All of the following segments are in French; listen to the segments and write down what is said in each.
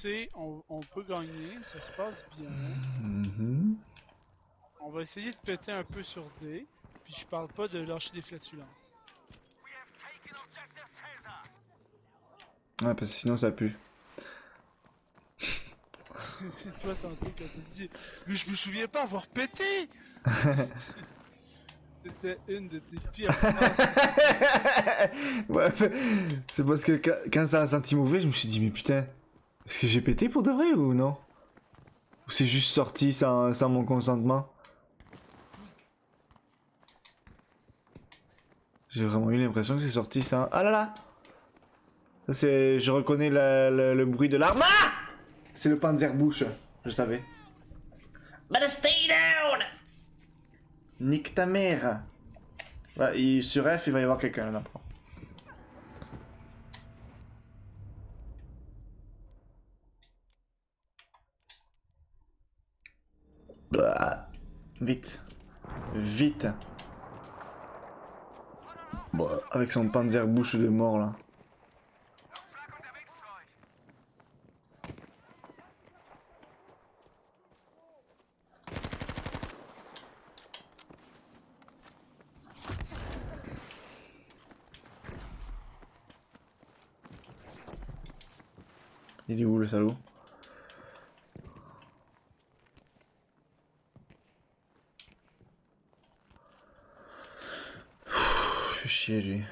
sait, on peut gagner, ça se passe bien. On va essayer de péter un peu sur D, puis je parle pas de lâcher des flatulences. Ouais, parce que sinon ça pue. C'est toi tantôt quand t'as dit mais je me souviens pas avoir pété! C'était une de tes pires phrases. Ouais, c'est parce que quand ça a senti mauvais, je me suis dit, mais putain, est-ce que j'ai pété pour de vrai ou non? Ou c'est juste sorti sans mon consentement? J'ai vraiment eu l'impression que c'est sorti sans... Ah là là! Ça c'est... Je reconnais le bruit de l'arme. Ah! C'est le Panzerbusch, je savais. Better stay down! Nique ta mère! Ouais, sur F, il va y avoir quelqu'un là. Bah, vite. Vite. Bah, avec son Panzerbusch de mort là. Il est où le salaud? Fait chier lui.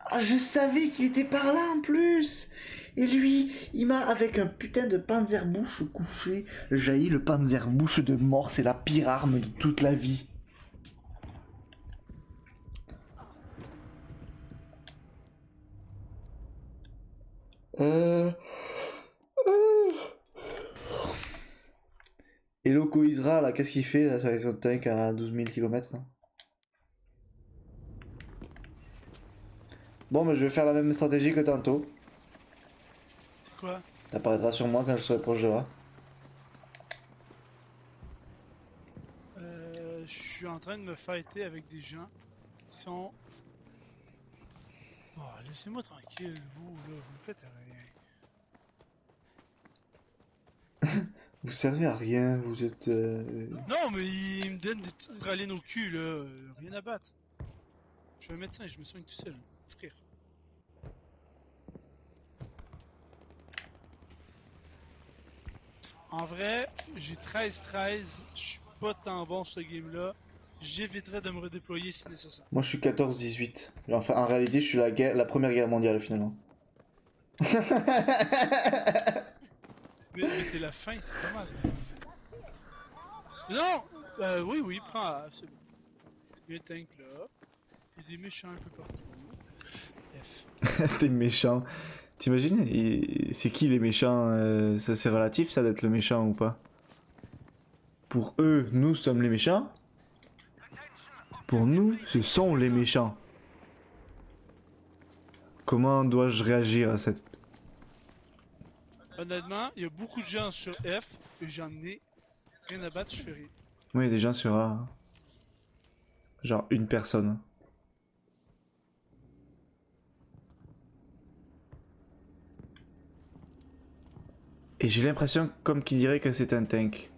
Ah, je savais qu'il était par là en plus. Et lui, il m'a avec un putain de Panzerbusch couché jailli. Le Panzerbusch de mort, c'est la pire arme de toute la vie. Euh... Et Loco Isra, là, qu'est-ce qu'il fait là, avec son tank à 12 000 km là. Bon, mais je vais faire la même stratégie que tantôt. C'est quoi? T'apparaîtras sur moi quand je serai proche de là. Je suis en train de me fighter avec des gens qui sont... Oh, laissez-moi tranquille, vous, là, vous me faites rien. Vous servez à rien, vous êtes... Non, mais ils me donnent des petites pralines au cul, là. Rien à battre. Je suis un médecin et je me soigne tout seul, frère. En vrai, j'ai 13-13. Je suis pas tant bon sur ce game-là. J'éviterai de me redéployer si nécessaire. Moi je suis 14-18. Enfin, en réalité, je suis la première guerre mondiale finalement. Mais t'es la fin, c'est pas mal. Non! Oui, oui, prends A, c'est bon. Il y a un tank là. Il y a des méchants un peu partout. F. T'es méchant. T'imagines, c'est qui les méchants ça c'est relatif ça d'être le méchant ou pas? Pour eux, nous sommes les méchants. Pour nous, ce sont les méchants. Comment dois-je réagir à cette... Honnêtement, il y a beaucoup de gens sur F et j'en ai rien à battre, je fais rien. Oui, des gens sur A. Genre une personne. Et j'ai l'impression comme qu'il dirait que c'est un tank.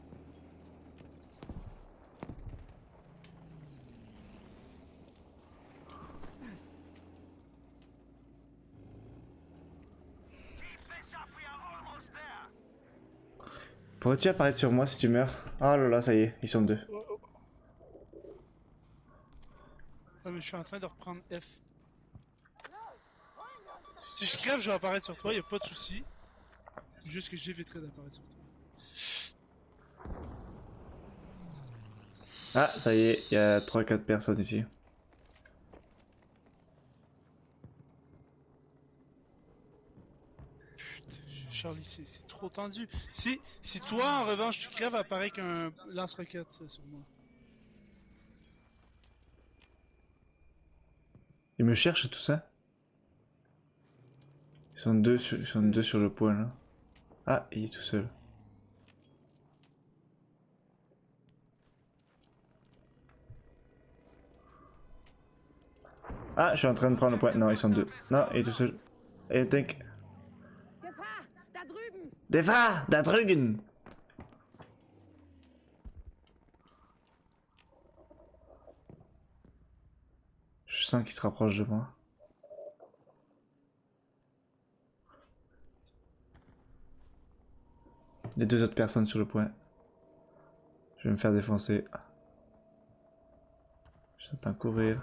Pourrais-tu apparaître sur moi si tu meurs? Ah là là, ça y est, ils sont deux. Oh, oh. Ah, mais je suis en train de reprendre F. Si je crève, je vais apparaître sur toi, y a pas de souci. Juste que j'éviterai d'apparaître sur toi. Ah, ça y est, il y a 3-4 personnes ici. Charlie, c'est trop tendu. Si toi, en revanche, tu crèves, apparaît qu'un lance-roquette sur moi. Ils me cherchent tout ça? Ils sont deux sur le point là. Ah, il est tout seul. Ah, je suis en train de prendre le point. Non, ils sont deux. Non, il est tout seul. Et tank. Gefahr! Da drüben! Gefahr, da drüben. Je sens qu'il se rapproche de moi. Il y a deux autres personnes sur le point. Je vais me faire défoncer. J'entends courir.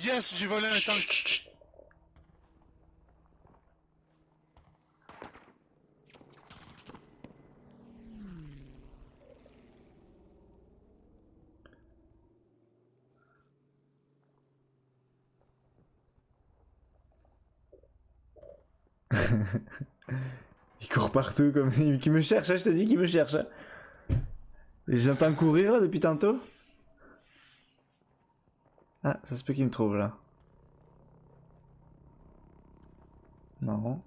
Yes, j'ai volé un Chut, tank. chut, chut. Il court partout comme il me cherche, hein, je te dis qu'il me cherche. Hein. J'entends courir là depuis tantôt. Ah, ça se peut qu'il me trouve là. Non.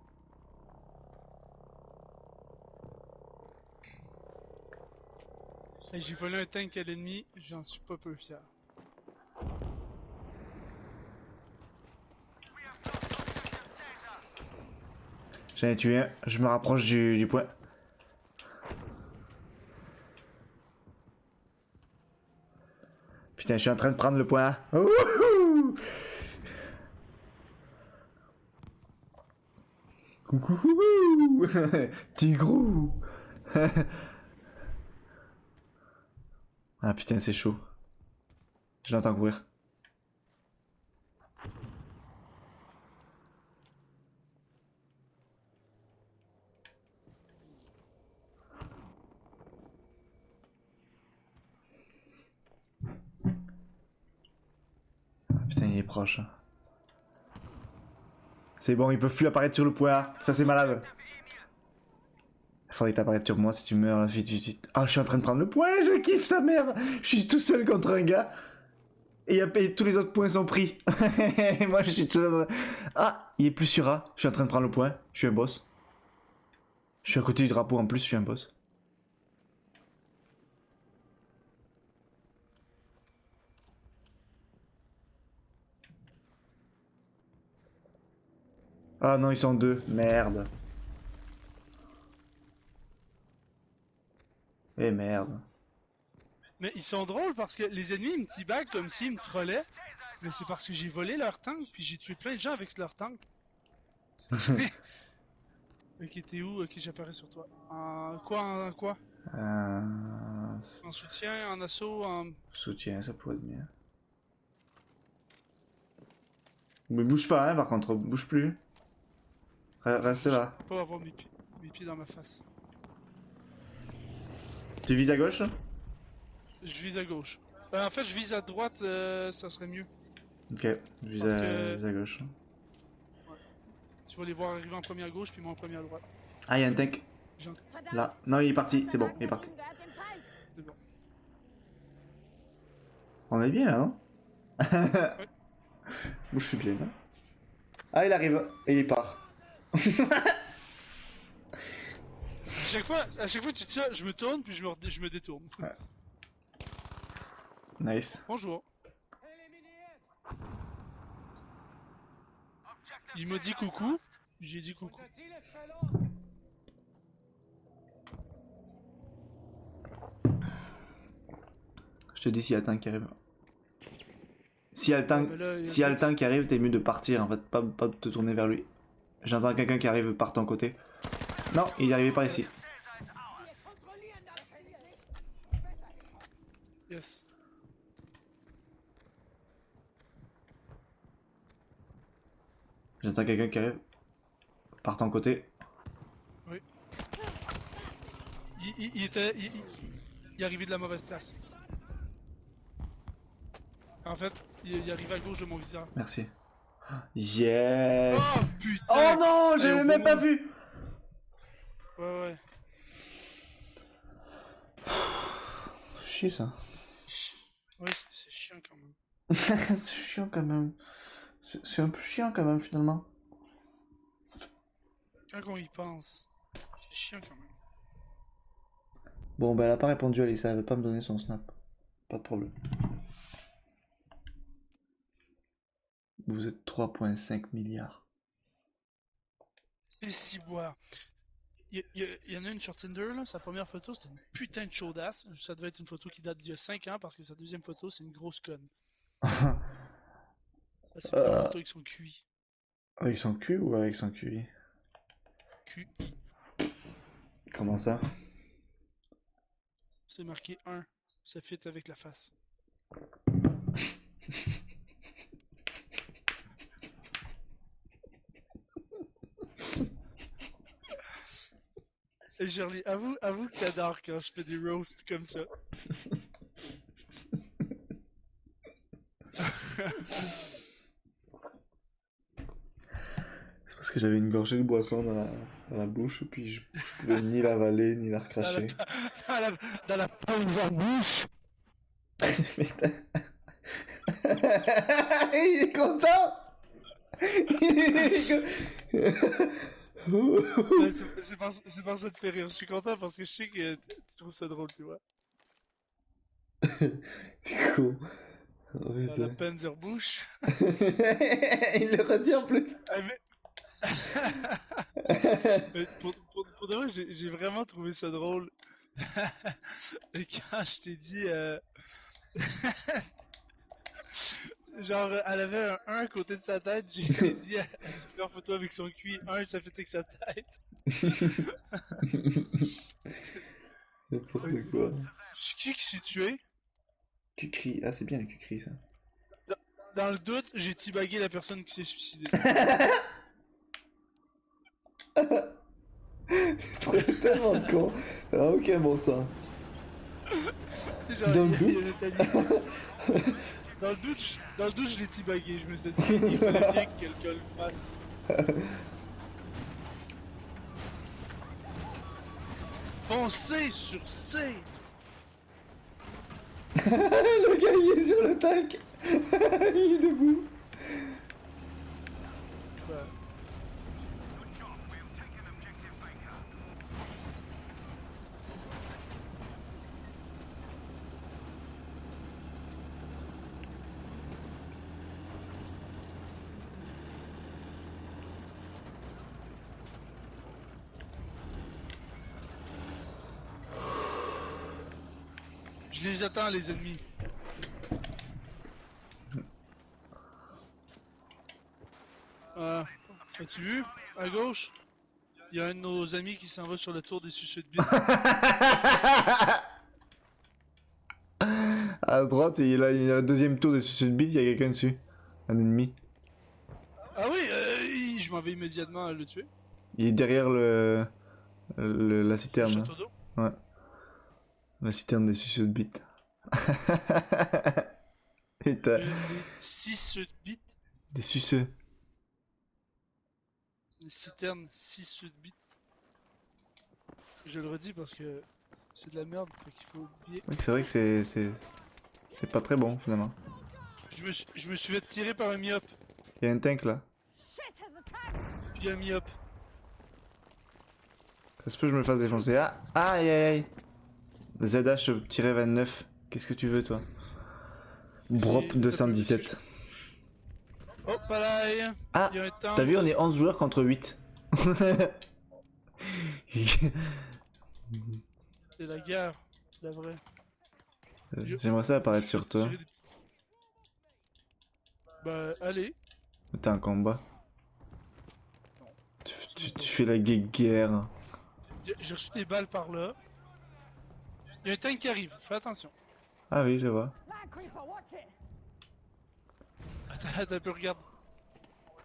Hey, j'ai volé un tank à l'ennemi, j'en suis pas peu fier. J'en ai tué un, je me rapproche du point. Putain, je suis en train de prendre le point. Wouhou! Coucou! Tigrou! Ah putain, c'est chaud. Je l'entends courir. Ah putain, il est proche. C'est bon, ils peuvent plus apparaître sur le point. Ça, c'est malade. Il faudrait que t'apparaisses sur moi si tu meurs. Vite, vite, vite. Ah, je suis en train de prendre le point. Je kiffe sa mère. Je suis tout seul contre un gars. Et tous les autres points sont pris. Moi, je suis tout seul. Ah, il est plus sur A. Je suis en train de prendre le point. Je suis un boss. Je suis à côté du drapeau en plus. Je suis un boss. Ah non, ils sont deux. Merde. Eh merde. Mais ils sont drôles parce que les ennemis ils me teabag comme s'ils me trollaient. Mais c'est parce que j'ai volé leur tank, puis j'ai tué plein de gens avec leur tank. Ok, t'es où? Ok, j'apparais sur toi. En quoi? Euh... En soutien, en assaut, en... Soutien, ça pourrait être bien. Mais bouge pas, hein, par contre. Bouge plus. Restez là. Je peux pas avoir mes pieds dans ma face. Tu vises à gauche? Je vise à gauche. En fait, je vise à droite, ça serait mieux. Ok, je vise Parce à, que- je vise à gauche. Tu vas les voir arriver en premier à gauche, puis moi en premier à droite. Ah, il y a un tank. Verdammt! Là. Non, il est parti. C'est bon, Wagen il est da parti. drüben gehört dem Feind! C'est bon. On est bien là, non? Moi, je suis bien là. Ah, il arrive. Et il part. À chaque fois que tu dis ça, je me tourne, puis je me détourne. Nice. Bonjour. Il m'a dit coucou, j'ai dit coucou. Je te dis s'il y a le tank qui arrive. S'il y a le tank, Ah, bah là, il y a s'il y a un le tank qui arrive, t'es mieux de partir en fait, pas de te tourner vers lui. J'entends quelqu'un qui arrive par ton côté. Non, il est arrivé par ici. Wir kontrollieren das Feld! Besser! Yes. J'entends quelqu'un qui arrive par ton côté. Il est arrivé de la mauvaise place. En fait, il est arrivé à gauche de mon viseur. Merci. Yes. Oh putain! Oh non, Allez, j'avais au même bon pas moment. vu. Ouais. Chier ça. Ouais, c'est chiant quand même. C'est chiant quand même. C'est un peu chiant quand même finalement. Quand on y pense, c'est chiant quand même. Bon, bah elle a pas répondu, Alice, elle veut pas me donner son snap. Pas de problème. Vous êtes 3,5 milliards. Et si boire. Il y en a une sur Tinder, là, sa première photo, c'était une putain de chaudasse. Ça devait être une photo qui date d'il y a 5 ans, parce que sa deuxième photo, c'est une grosse conne. Ça, c'est une photo avec son QI. Avec son cul ou avec son QI? QI. Comment ça? C'est marqué 1. Ça fit avec la face. Et Shirley, avoue que t'adores quand je fais des roasts comme ça. C'est parce que j'avais une gorgée de boisson dans la bouche, puis je pouvais ni l'avaler ni la Dans la, recracher. dans la, dans la bouche. Putain. Il est content! Ouais, c'est par ça que te fait rire. Je suis content parce que je sais que tu trouves ça drôle, tu vois. C'est cool. Ouais, Dans la Panzerbouche. Il le redit en plus. Ah, mais... Mais pour de vrai, j'ai vraiment trouvé ça drôle. Et quand je t'ai dit... genre, elle avait un 1 à côté de sa tête, j'ai dit elle se prit en photo avec son QI 1, ça fait avec sa tête. N'importe quoi. C'est qui s'est tué? Cucri. Ah, c'est bien le cucri, ça. Dans le doute, j'ai teabagué la personne qui s'est suicidée. C'est tellement con. Ça n'a aucun bon sens. Genre, Dans le il y a doute? Nathalie. Dans le doute, je l'ai teabagué. Je me suis dit, il fallait bien que quelqu'un le fasse. Foncez sur C! Le gars, il est sur le tank. Il est debout. Quoi? Je les attends, les ennemis. As-tu vu? À gauche, il y a un de nos amis qui s'en va sur le tour des suceux de bite. À droite, il y a le deuxième tour de suicide beat, il y a quelqu'un dessus. Un ennemi. Ah oui, je m'en vais immédiatement le tuer. Il est derrière la Le citerne. château d'eau. Ouais. La citerne des suicide beat. Putain. Les 6 de bite. Des suceux. Les citernes 6 de bite. Je le redis parce que c'est de la merde, fait qu'il faut oublier. Oui, c'est vrai que c'est pas très bon finalement. Je me suis fait tirer par un myope. Il y a un tank là. Shit has attacked! Il y a un myope. Ça se peut que je me fasse défoncer. Ah, aïe aïe aïe. ZH-29. Qu'est-ce que tu veux toi? Brop 217. Oh, pas là. Ah, Il y a un tank. t'as vu, on est 11 joueurs contre 8. C'est la guerre, la vraie. J'aimerais ça apparaître sur toi. Tirer des petits- Bah, allez. T'es en combat. Tu fais la guerre. J'ai reçu des balles par là. Il y a un tank qui arrive, fais attention. Ah oui, je vois. Land creeper, watch it! Attends un peu, regarde.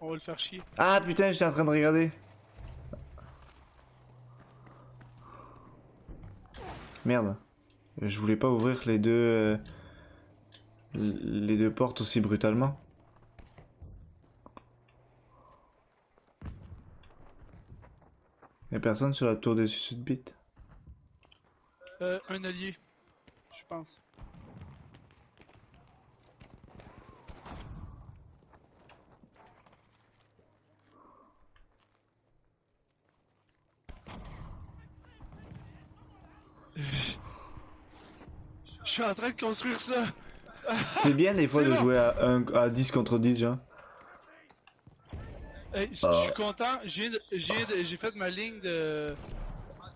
On va le faire chier. Ah putain, j'étais en train de regarder. Merde. Je voulais pas ouvrir les deux portes aussi brutalement. Y'a personne sur la tour des Sudbit. Un allié, je pense. suis en train de construire ça. C'est bien des fois C'est de bon. jouer à 10 contre 10, genre. Hey, je suis content, j'ai fait ma ligne de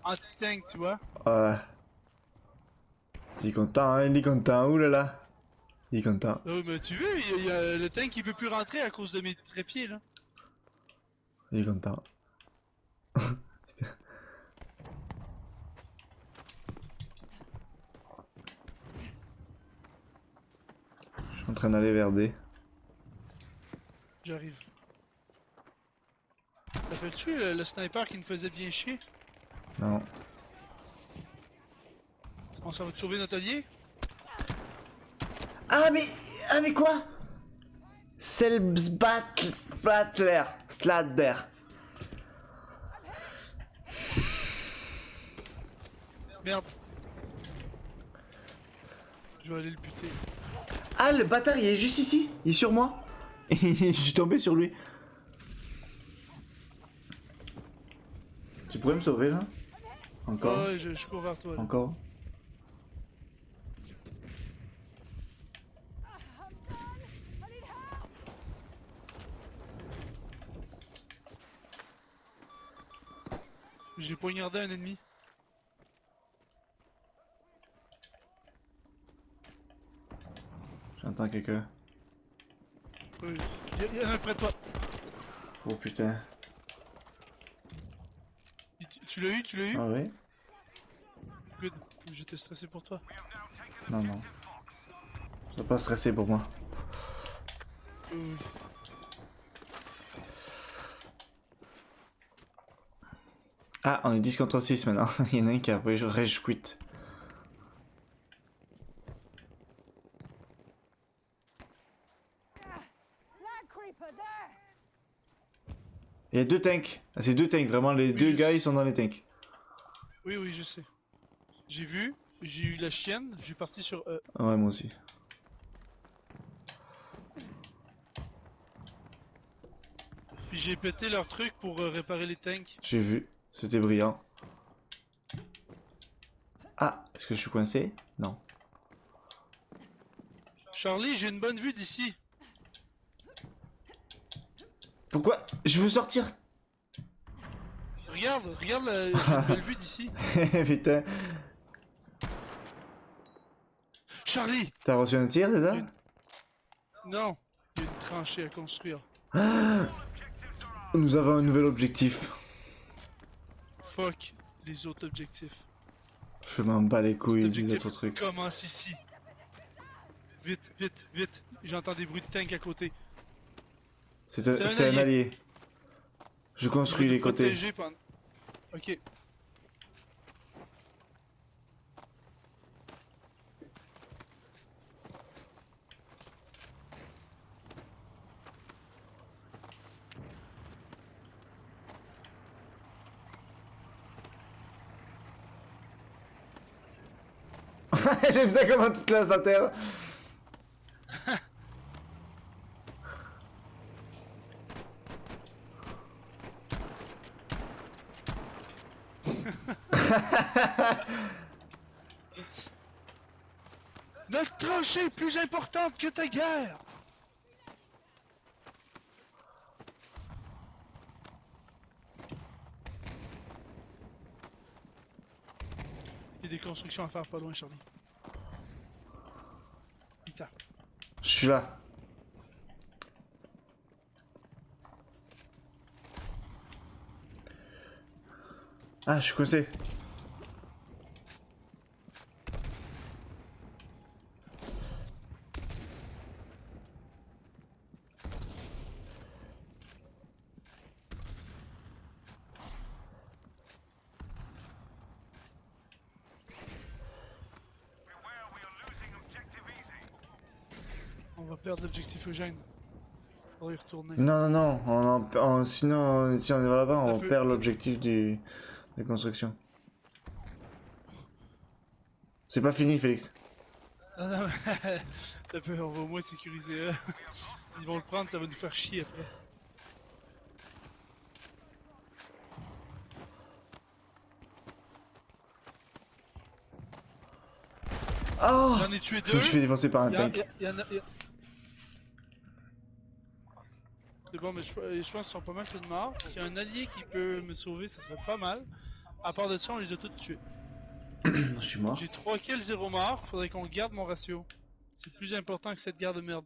anti-tank, tu vois. Ouais. Il est content, hein, il est content, oulala. Il est content. Oh, mais tu veux, y a le tank qui peut plus rentrer à cause de mes trépieds, là. Il est content. Putain. Je suis en train d'aller vers D. J'arrive. T'appelles-tu le sniper qui nous faisait bien chier? Non. On s'en va te sauver notre allié? Ah mais quoi? Selbstbattler. Sladder. Merde. Je vais aller le buter. Ah, le bâtard, il est juste ici. Il est sur moi. Je suis tombé sur lui. Tu pourrais me sauver là? Encore? Ouais, je cours vers toi, là. Encore? J'ai poignardé un ennemi. J'entends quelqu'un. Oui. Y en a un près de toi. Oh putain. Tu l'as eu, tu l'as eu? Ah ouais? Good. J'étais stressé pour toi. Non, non. Je dois pas stresser pour moi. Euh, Ah, on est 10 contre 6 maintenant. Il y en a un qui a rage quit. Land creeper there. Il y a 2 tanks. Ah, c'est 2 tanks, vraiment. Les Oui, deux je gars, sais. ils sont dans les tanks. Oui, oui, je sais. J'ai vu, j'ai eu la chienne, je suis parti sur E. Ouais, moi aussi. Puis j'ai pété leur truc pour réparer les tanks. J'ai vu. C'était brillant. Ah, est-ce que je suis coincé? Non. Charlie, j'ai une bonne vue d'ici. Pourquoi? Je veux sortir. Regarde, regarde, j'ai une belle vue d'ici. Putain. Charlie! T'as reçu un tir, c'est ça? Non, il y a une tranchée à construire. Nous avons un nouvel objectif. Fuck les autres objectifs. Je m'en bats les Cet couilles des objectif autres trucs. commence ici. Vite, vite, vite. J'entends des bruits de tank à côté. C'est C'est un un allié. Je construis Il veut les nous côtés. protéger pendant- Ok. J'aime ça comment tu te laisses à terre. Notre tranchée est plus importante que ta guerre! Il y a des constructions à faire pas loin, Charlie. Putain. Je suis là. Ah, je suis coincé. On va perdre l'objectif Eugène. Faudra y retourner. Non, non, non. Sinon, si on va là-bas, on peut- perd l'objectif de construction. C'est pas fini, Félix. Ah non, t'as peur, on va au moins sécuriser. Ils vont le prendre, ça va nous faire chier après. Oh! J'en ai tué Je me deux. suis fait défoncer par un tank. C'est bon, mais je pense qu'ils sont pas mal tous de morts. S'il y a un allié qui peut me sauver, ça serait pas mal. À part de ça, on les a tous tués. Je suis mort. J'ai 3 kills, 0 mort. Faudrait qu'on garde mon ratio. C'est plus important que cette guerre de merde.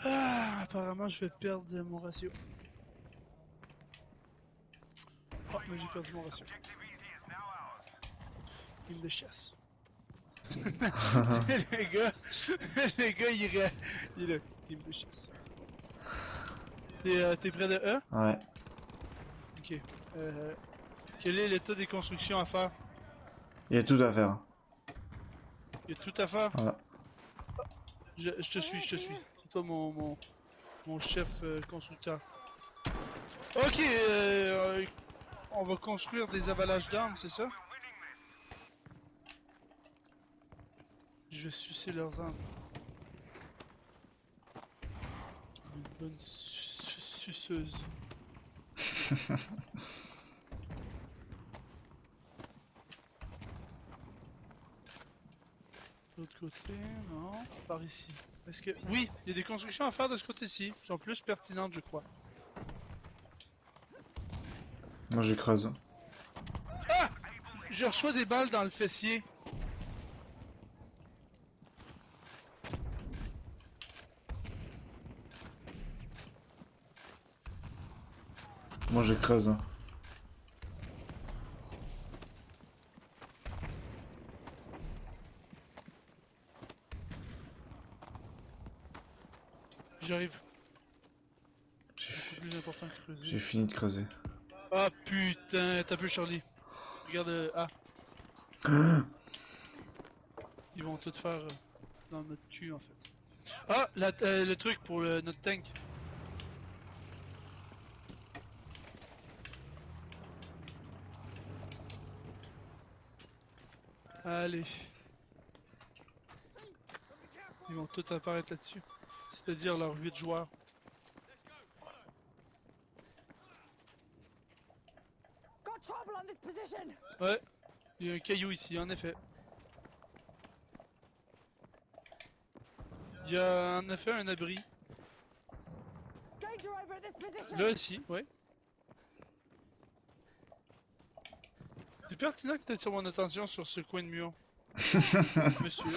Ah, apparemment, je vais perdre mon ratio. Oh, mais j'ai perdu mon ratio. Il me chasse. les gars, il est là. Il me chasse. T'es près de E? Ouais. Ok. Quel est l'état des constructions à faire? Il y a tout à faire. Il y a tout à faire? Voilà. Je te suis, je te suis. C'est toi mon chef constructeur. Ok, on va construire des avalages d'armes, c'est ça? Je vais sucer leurs armes. Une bonne suceuse. De l'autre côté, non. Par ici. Est-ce que... Oui, il y a des constructions à faire de ce côté-ci. Qui sont plus pertinentes, je crois. Moi je creuse. Ah! Je reçois des balles dans le fessier. Moi je creuse. J'arrive. J'ai C'est plus important que creuser. J'ai fini de creuser. Ah putain, t'as peu Charlie. Regarde, ah. Ils vont tout faire dans notre cul en fait. Ah, le truc pour notre tank. Allez. Ils vont tout apparaître là-dessus. C'est-à-dire leurs 8 joueurs. Got trouble on this position. Ouais, il y a un caillou ici, en effet. Il y a en effet un abri. Danger over at this position. Là aussi, ouais. C'est pertinent que tu aies sur mon attention sur ce coin de mur. Monsieur.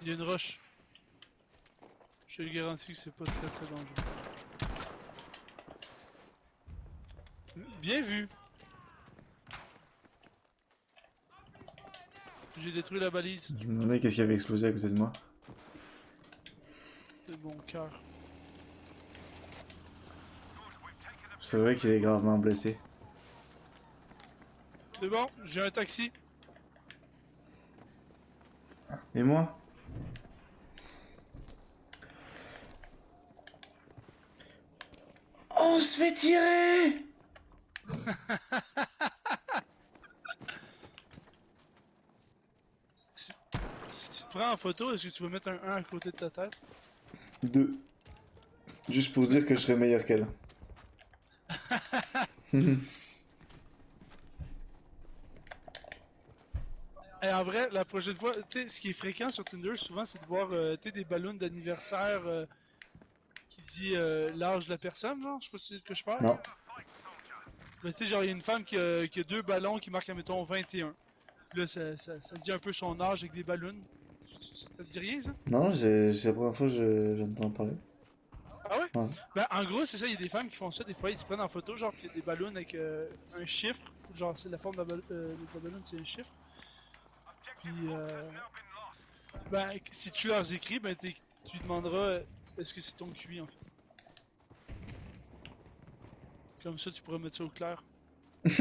Il y a une roche. Je te le garantis que c'est pas très très dangereux. Bien vu. J'ai détruit la balise. Je me demandais qu'est-ce qui avait explosé à côté de moi. C'est mon cœur. C'est vrai qu'il est gravement blessé. C'est bon, j'ai un taxi. Et moi? On se fait tirer! Si tu te prends en photo, est-ce que tu veux mettre un 1 à côté de ta tête? 2. Juste pour dire que je serais meilleur qu'elle. Et en vrai, la prochaine fois, tu sais, ce qui est fréquent sur Tinder, souvent, c'est de voir tu sais, des ballons d'anniversaire qui dit l'âge de la personne, genre, je sais pas si c'est de quoi je parle. Non. Mais tu sais, genre, il y a une femme qui a 2 ballons qui marquent, admettons, 21. Puis là, ça dit un peu son âge avec des ballons. Ça te dit rien, ça? Non, c'est la première fois que j'entends parler. Ah ouais? Ouais. Ben, en gros, c'est ça, il y a des femmes qui font ça, des fois, ils se prennent en photo, genre, puis il y a des ballons avec un chiffre, genre, c'est la forme de la ballon, c'est un chiffre. Puis, ben, si tu leur écris, ben, tu demanderas est-ce que c'est ton QI, en fait. Comme ça, tu pourras mettre ça au clair. Eyes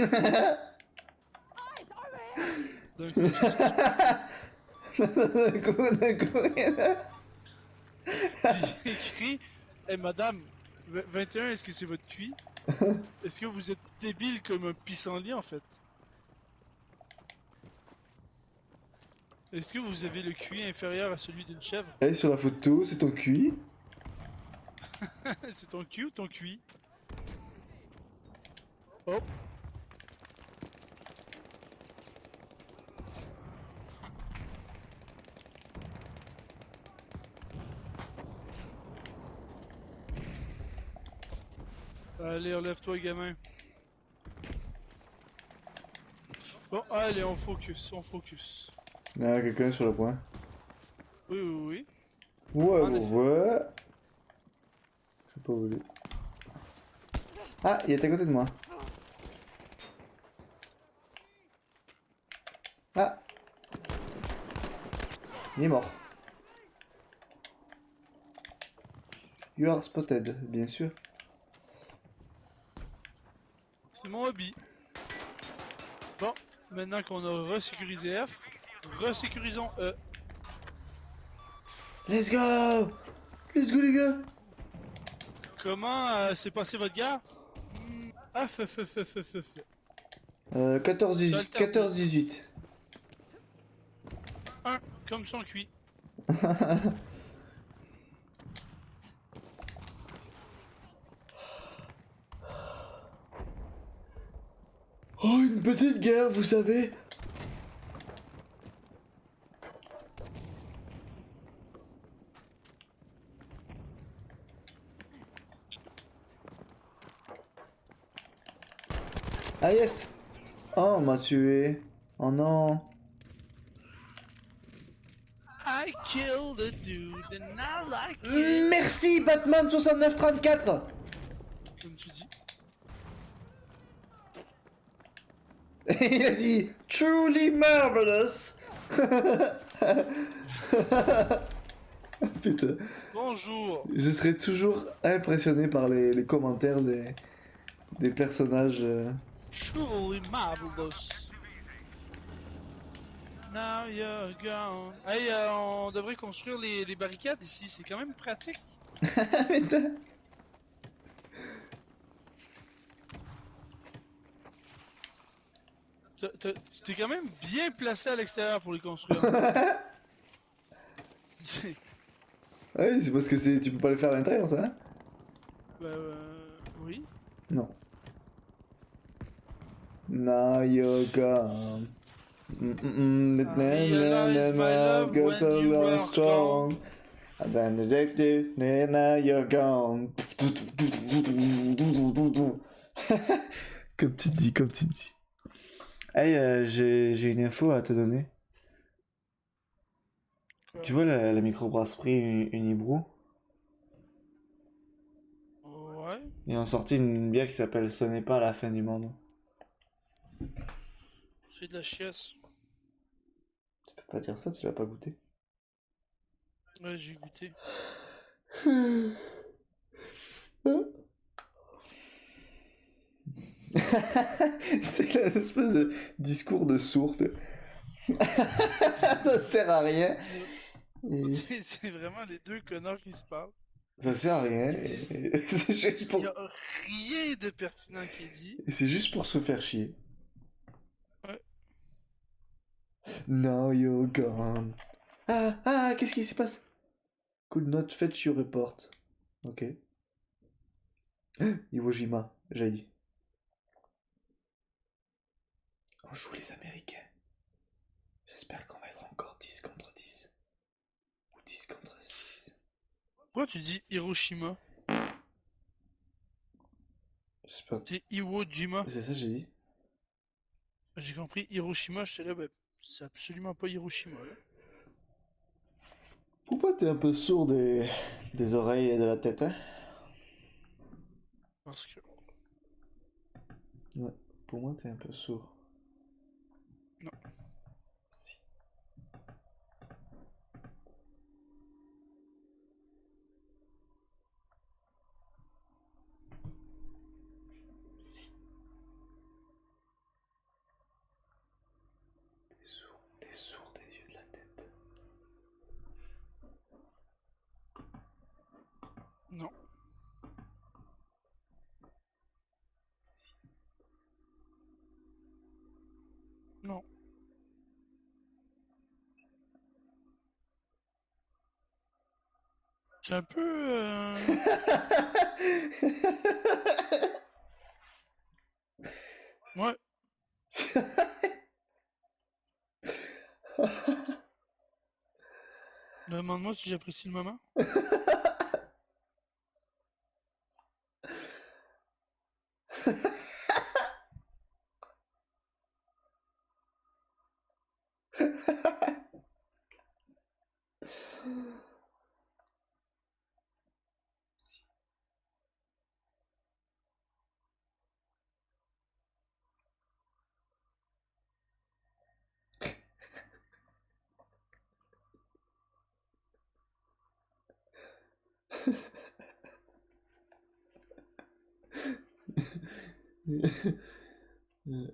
over here. D'un coup, D'un coup. tu écris hey, madame, 21, est-ce que c'est votre QI? Est-ce que vous êtes débile comme un pissenlit, en fait? Est-ce que vous avez le QI inférieur à celui d'une chèvre? Eh, sur la photo, c'est ton QI. C'est ton Q ou ton QI? Oh, allez, relève-toi, gamin. Bon, allez, on focus, on focus. Il y a quelqu'un sur le point. Oui, oui, oui. Ouais, En ouais, effet. ouais. J'ai pas voulu. Ah, il est à côté de moi. Ah, il est mort. You are spotted, bien sûr. C'est mon hobby. Bon, maintenant qu'on a resécurisé F, resécurisons E. Let's go! Let's go, les gars! Comment s'est passé votre guerre? Ah, fait. 14-18. T'as alterné. 14-18. Un, comme son cuit. Oh, une petite guerre, vous savez! Ah yes! Oh, on m'a tué. Oh non. I killed a dude and I like it. Merci Batman 6934. Comme tu dis. Il a dit truly marvelous. Putain, Bonjour. je serai toujours impressionné par les commentaires des personnages. Truly marvelous. Now you're gone. Hey, on devrait construire les barricades ici, c'est quand même pratique. Putain. T'es quand même bien placé à l'extérieur pour les construire. Ouais, c'est parce que tu peux pas le faire à l'intérieur, ça, hein? Oui. Non. Now you're gone. realize my love when you were strong. Then addicted, now you're gone. Comme tu dis, comme tu dis. Hey, j'ai une info à te donner. Quoi? Tu vois la microbrasserie Unibrew? Ouais. Ils ont sorti une bière qui s'appelle Ce n'est pas la fin du monde. C'est de la chiasse. Tu peux pas dire ça, tu l'as pas goûté. Ouais, j'ai goûté. C'est une espèce de discours de sourde. Ça sert à rien. Et C'est vraiment les deux connards qui se parlent. ça sert à rien. C'est juste Il pour... y a rien de pertinent qui est dit. c'est juste pour se faire chier. Ouais. Now you're gone. Ah, qu'est-ce qui se passe? Could not fetch your report. Ok. Iwo Jima, jaillit. On joue les Américains. J'espère qu'on va être encore 10 contre 10. Ou 10 contre 6. Pourquoi tu dis Hiroshima? J'espère... C'est Iwo Jima. C'est ça que j'ai dit? J'ai compris Hiroshima, j'étais là, bah, c'est absolument pas Hiroshima, là. Pourquoi t'es un peu sourd des oreilles et de la tête, hein? Parce que... Ouais, pour moi t'es un peu sourd. Non. Si. Si. T'es sourd des yeux de la tête. Non. Non. J'ai un peu... Ouais. Demande-moi si j'apprécie le moment.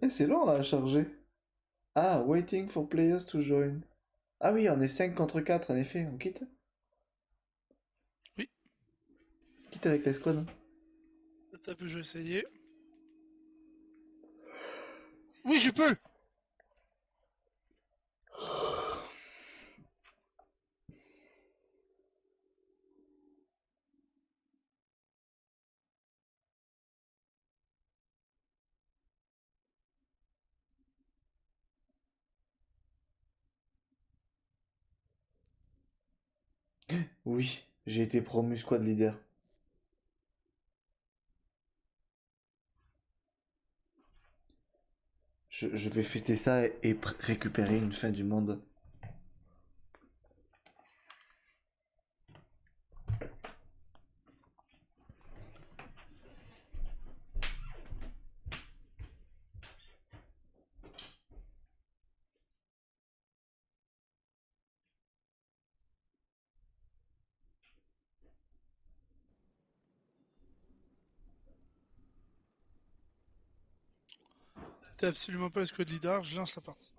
Eh, c'est long à charger. Ah, waiting for players to join. Ah oui, on est 5 contre 4 en effet, on quitte. Oui. Quitte avec l'escouade. T'as pu, je vais essayer. Oui, je peux! Oui, j'ai été promu squad leader. Je vais fêter ça et récupérer une fin du monde. T'es absolument pas le squad leader, je lance la partie.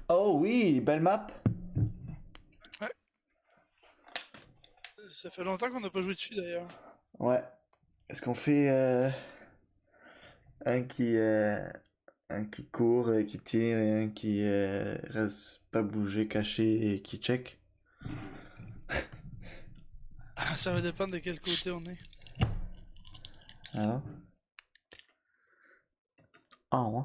Oh oui, belle map. Ouais. Ça fait longtemps qu'on n'a pas joué dessus d'ailleurs. Ouais. Est-ce qu'on fait un qui un qui court et qui tire et un qui reste pas bougé, caché et qui check? Ça va dépendre de quel côté on est. Alors? Ah ouais.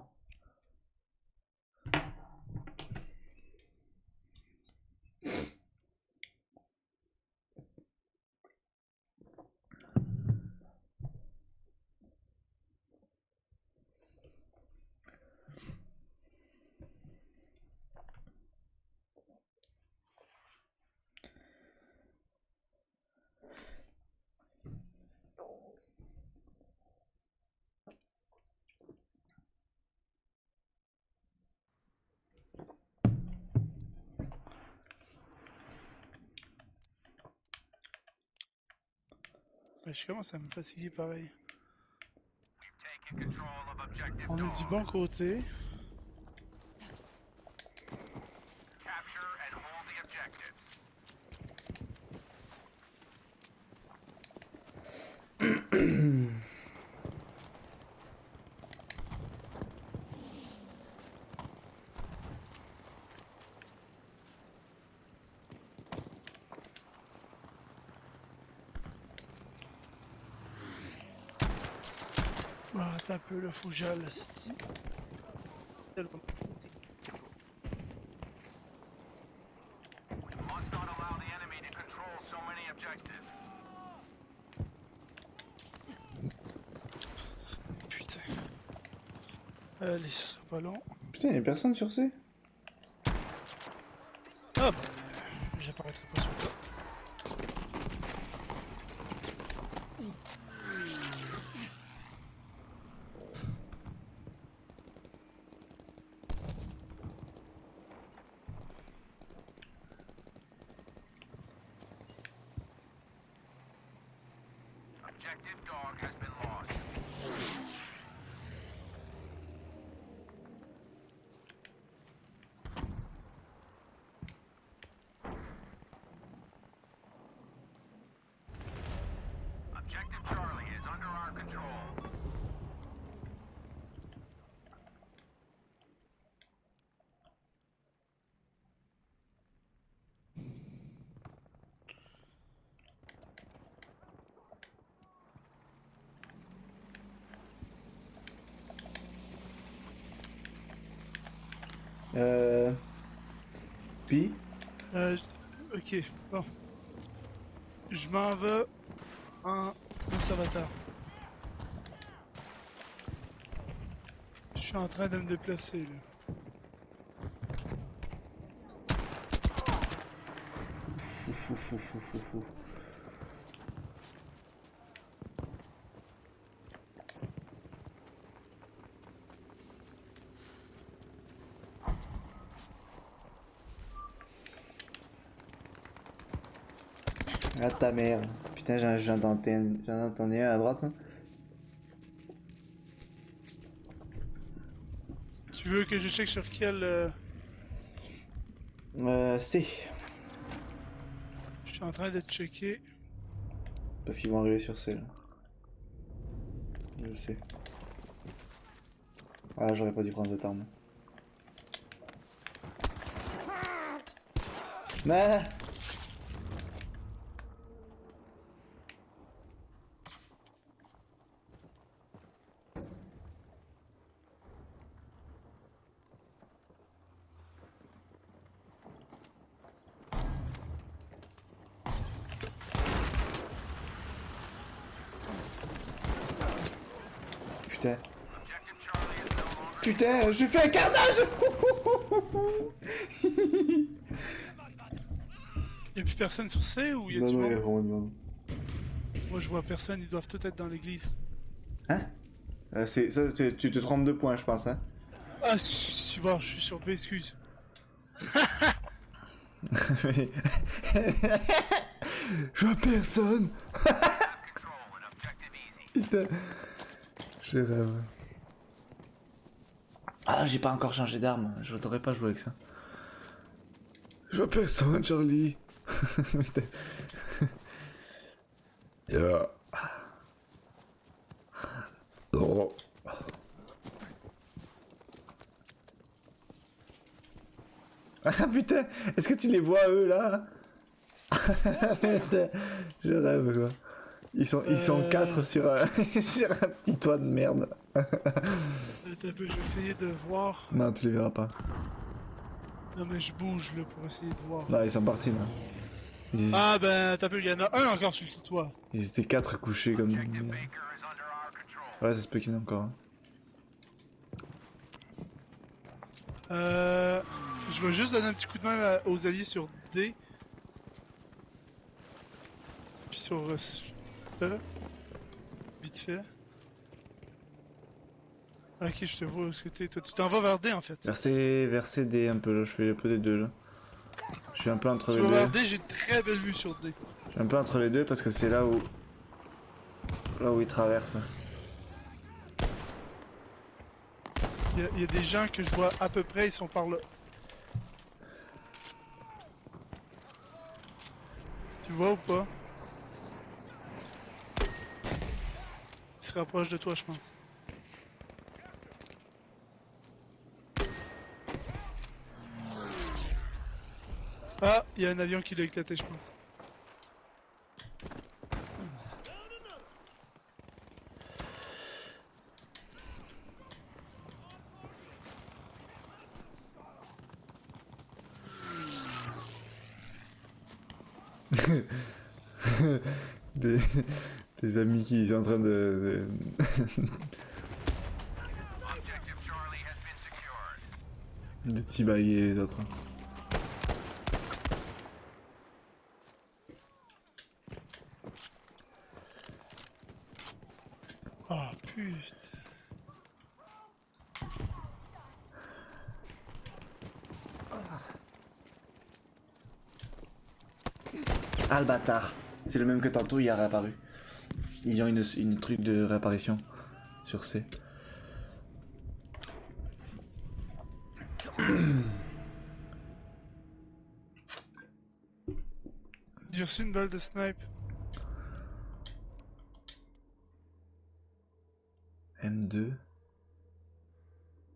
Mais je commence à me fatiguer pareil. On est du bon côté. Ah, attends un peu, là, faut que j'aille le sti. Putain. Allez, ce sera pas long. Putain, y'a personne sur C? Ah bah, j'apparaîtrai pas sur toi. Euh... Puis Ok, bon. Je m'en vais en observateur. Je suis en train de me déplacer là. Fou, fou, fou, fou, fou. Ah ta mère. Putain, j'en entendais un à droite. Hein. Tu veux que je check sur quel... C. Je suis en train de checker. Parce qu'ils vont arriver sur C là. Je sais. Ah, j'aurais pas dû prendre cette arme. Ah Putain. Putain, j'ai fait un carnage. Y'a plus personne sur C ou y'a Non, du non, il y a monde? vraiment du monde. Moi je vois personne, ils doivent tous être dans l'église. Hein c'est, ça, tu te trompes de points, je pense, hein. Ah, excuse, bon, je suis sur B, excuse. Je vois personne. Putain. Je rêve. Ah, j'ai pas encore changé d'arme. Je voudrais pas jouer avec ça. Je vois personne, Charlie. Putain. Yeah. Oh. Ah putain, est-ce que tu les vois eux là? Putain, je rêve quoi. Ils sont 4 sur sur un petit toit de merde. Attends un peu, je vais essayer de voir. Non, tu les verras pas. Non mais je bouge là pour essayer de voir. Non, ils sont partis là. Ils, Ah ben, t'as peu, il y en a un encore sur le toit. ils étaient 4 couchés comme des merdes. Ouais, ça se peut qu'il y en ait encore. Hein. Je vais juste donner un petit coup de main aux alliés sur D. Puis sur E. Vite fait. Ok, je te vois où est-ce que t'es. Toi, tu t'en vas vers D en fait. Versez des un peu là, je fais un peu des deux là. Je suis un peu entre Si les tu vas vers deux. D, j'ai une très belle vue sur D. Je suis un peu entre les deux parce que c'est là où ils traversent. Il y a des gens que je vois à peu près, ils sont par là. Tu vois ou pas? Ils se rapprochent de toi, je pense. Ah, il y a un avion qui l'a éclaté, je pense. des, des amis qui sont en train de tibailler les autres. Oh putain. Ah le bâtard. C'est le même que tantôt, il a réapparu. Ils ont une truc de réapparition sur C. J'ai reçu une balle de snipe. M2.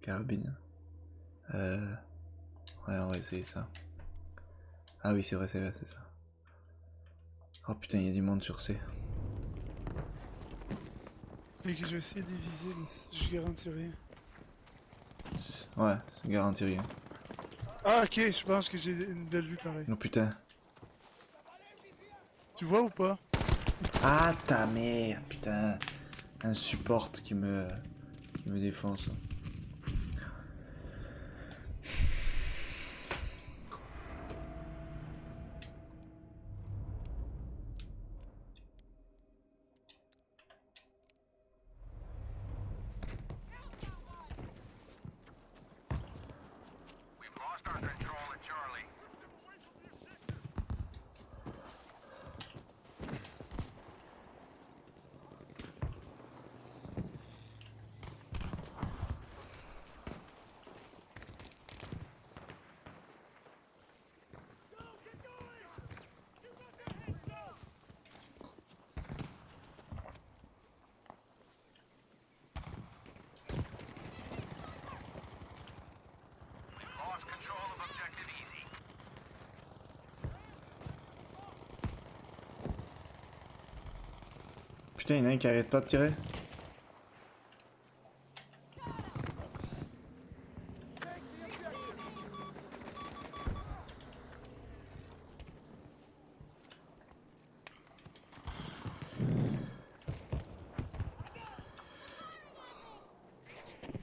Carabine. Ouais, on va essayer ça. Ah oui, c'est vrai, c'est ça. Oh putain, il y a du monde sur C. Et que je vais essayer de les viser, mais je garantis rien. Ouais, ça garantit rien. Ah ok, je pense que j'ai une belle vue pareil. Oh putain. Tu vois ou pas? Ah ta mère, putain. Un support qui me défonce. Putain, y'en a un qui arrête pas de tirer.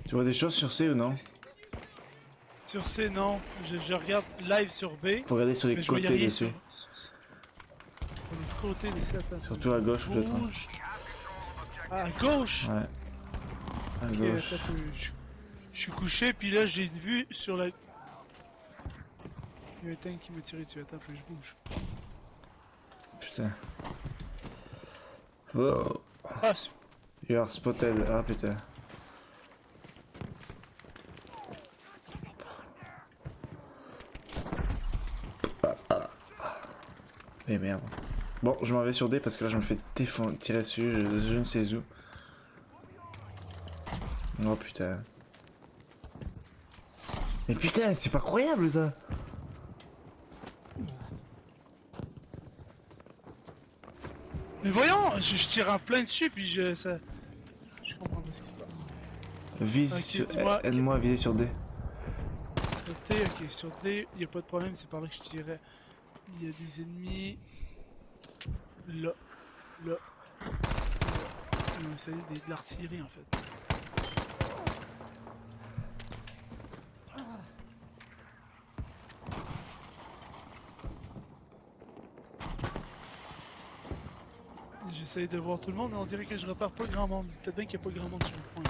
Tu vois des choses sur C ou non? Sur C, non. Je regarde live sur B. Faut regarder sur les Mais je vois y a côtés rien de sur, C. sur le côté des C, attends. Surtout à gauche peut-être. Hein. Rouge. Ah, à gauche! Ouais. À Ok, gauche. attends, je suis couché, puis là j'ai une vue sur la. Il y a un tank qui m'a tiré dessus, attends, faut que je bouge. Putain. Oh. Ah, You are spotted. Ah putain. Eh merde. Bon, je m'en vais sur D parce que là je me fais tirer dessus, je ne sais où. Oh putain. Mais putain, c'est pas croyable ça. mais voyons, je tire en plein dessus, puis ça. Je comprends pas ce qui se passe. Vise Ok, sur... dis-moi. Aide-moi à viser sur D. Sur T, ok, sur D, y a pas de problème, c'est par là que je tirais. Il y a des ennemis. Là. Là. C'est de l'artillerie en fait. J'essaye de voir tout le monde, mais on dirait que je repars pas grand monde. Peut-être bien qu'il n'y a pas grand monde sur le point.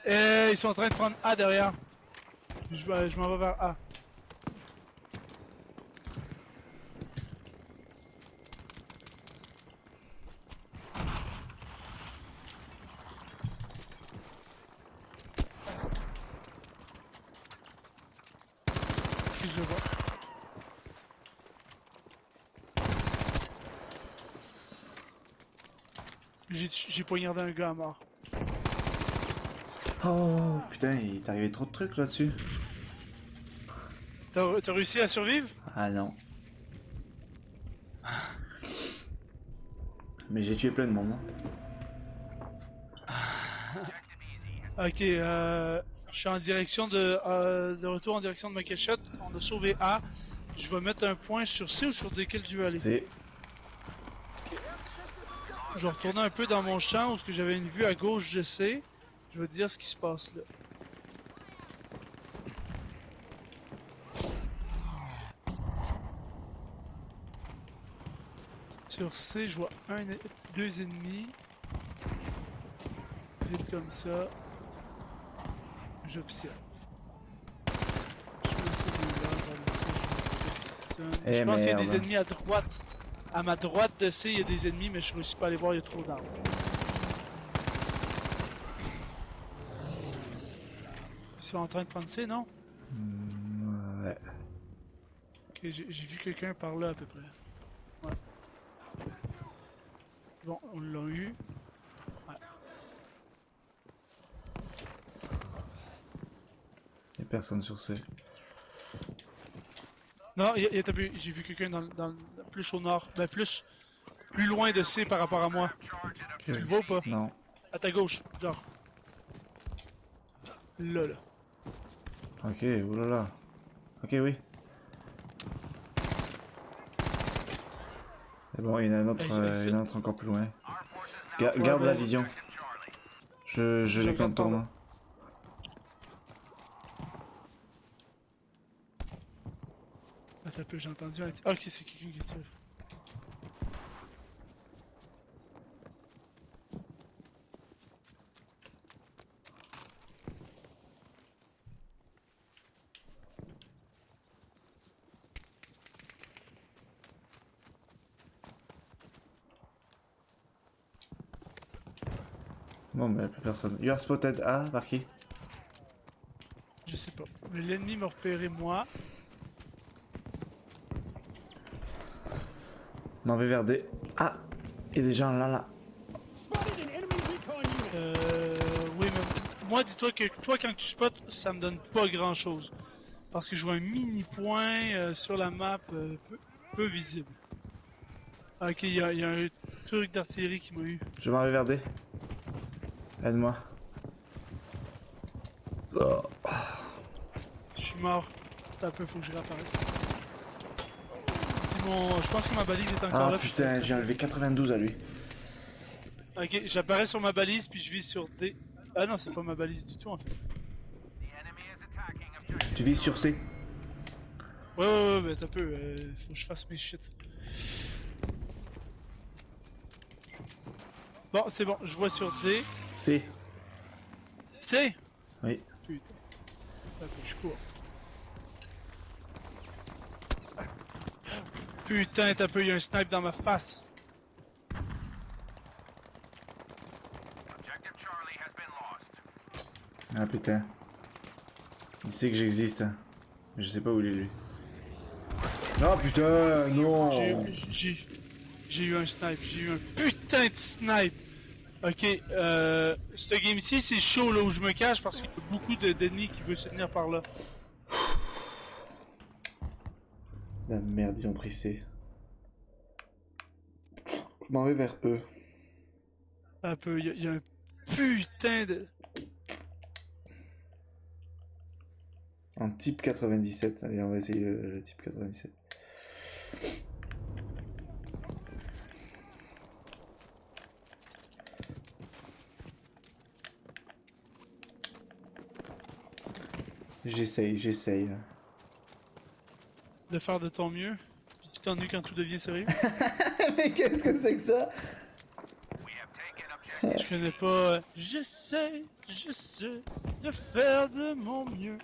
Et ils sont en train de prendre A derrière. Je m'en vais vers A. Puis je le vois. J'ai poignardé un gars à mort. Oh putain, il est arrivé trop de trucs là-dessus. T'as réussi à survivre? Ah non. Mais j'ai tué plein de monde. Ok, je suis en direction de retour en direction de ma cachette. On a sauvé A. Je vais mettre un point sur C ou sur lequel tu veux aller. C'est... Je vais retourner un peu dans mon champ où j'avais une vue à gauche de C. Je vais te dire ce qui se passe là. Sur C, je vois deux ennemis. Vite comme ça. J'observe. Je vais essayer de là, par ici, je vois personne. Eh Je pense qu'il y a merde. des ennemis à droite. À ma droite de C, il y a des ennemis, mais je ne réussis pas à les voir, il y a trop d'arbres. Ils sont en train de prendre C, non? Ouais. Ok, j'ai vu quelqu'un par là à peu près. Ouais. Bon, on l'a eu. Ouais. Y'a personne sur C. Non, j'ai vu quelqu'un plus au nord. Ben, plus loin de C par rapport à moi. Tu le vois ou pas? Non. À ta gauche, genre. Là, là. Ok, oulala. Ok, oui. Et bon, il y en a un autre, il y en a un autre encore plus loin. Garde la vision. Je Je les regarde par contourne. là. Attends un peu, j'ai entendu un... Ah, ok, c'est quelqu'un qui tire. Bon, mais plus personne. You are spotted. Ah, par qui? Je sais pas. Mais l'ennemi m'a repéré moi. M'en vais vers D. Ah! Il y a des gens là, là. Spotted an enemy recon unit. Oui, mais moi, dis-toi que toi, quand tu spots, ça me donne pas grand-chose. Parce que je vois un mini point sur la map peu visible. Ok, il y a un truc d'artillerie qui m'a eu. Je m'en vais vers D. Aide-moi. Oh. Je suis mort. T'as un peu, faut que je réapparaisse. Je pense que ma balise est encore Ah là. puis putain, ça- j'ai enlevé 92 à lui. Ok, j'apparais sur ma balise, puis je vise sur D. Ah non, c'est pas ma balise du tout en fait. Tu vises sur C. Ouais, mais t'as un peu, faut que je fasse mes shit. Bon, c'est bon, je vois sur D. C. C. Oui. Putain. Ok, je cours. Putain, t'as peu, il y a un snipe dans ma face. Ah putain. Il sait que j'existe. Mais je sais pas où il est lui. Ah putain, non. J'ai eu un snipe, j'ai eu un putain de snipe. Ok, ce game-ci c'est chaud là où je me cache parce qu'il y a beaucoup d'ennemis qui veulent se tenir par là. La merde, ils ont pris C. Je m'en vais vers eux. Un peu, il y a un putain de... En type 97. Allez, on va essayer le type 97. J'essaye. de faire de ton mieux. Puis tu t'ennuies quand tout devient sérieux. Mais qu'est-ce que c'est que ça? Je connais pas. J'essaie de faire de mon mieux.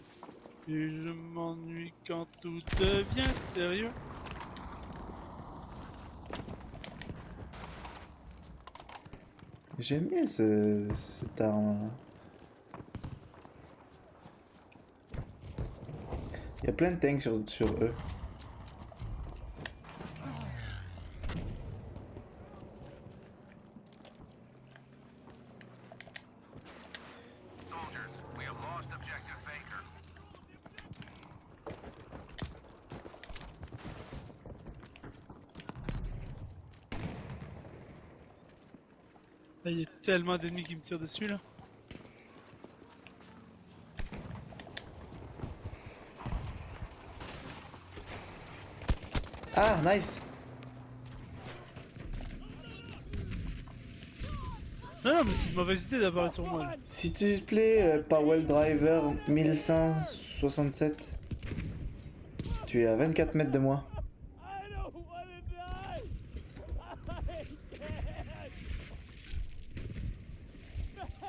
Et je m'ennuie quand tout devient sérieux. J'aime bien cette arme. Il y a plein de tanks sur eux. Là, il y a tellement d'ennemis qui me tirent dessus là. Ah, nice! Non, mais c'est une mauvaise idée d'apparaître sur moi là. S'il te plaît, Powell Driver 1167. Tu es à 24 mètres de moi. I don't want to die. I can't.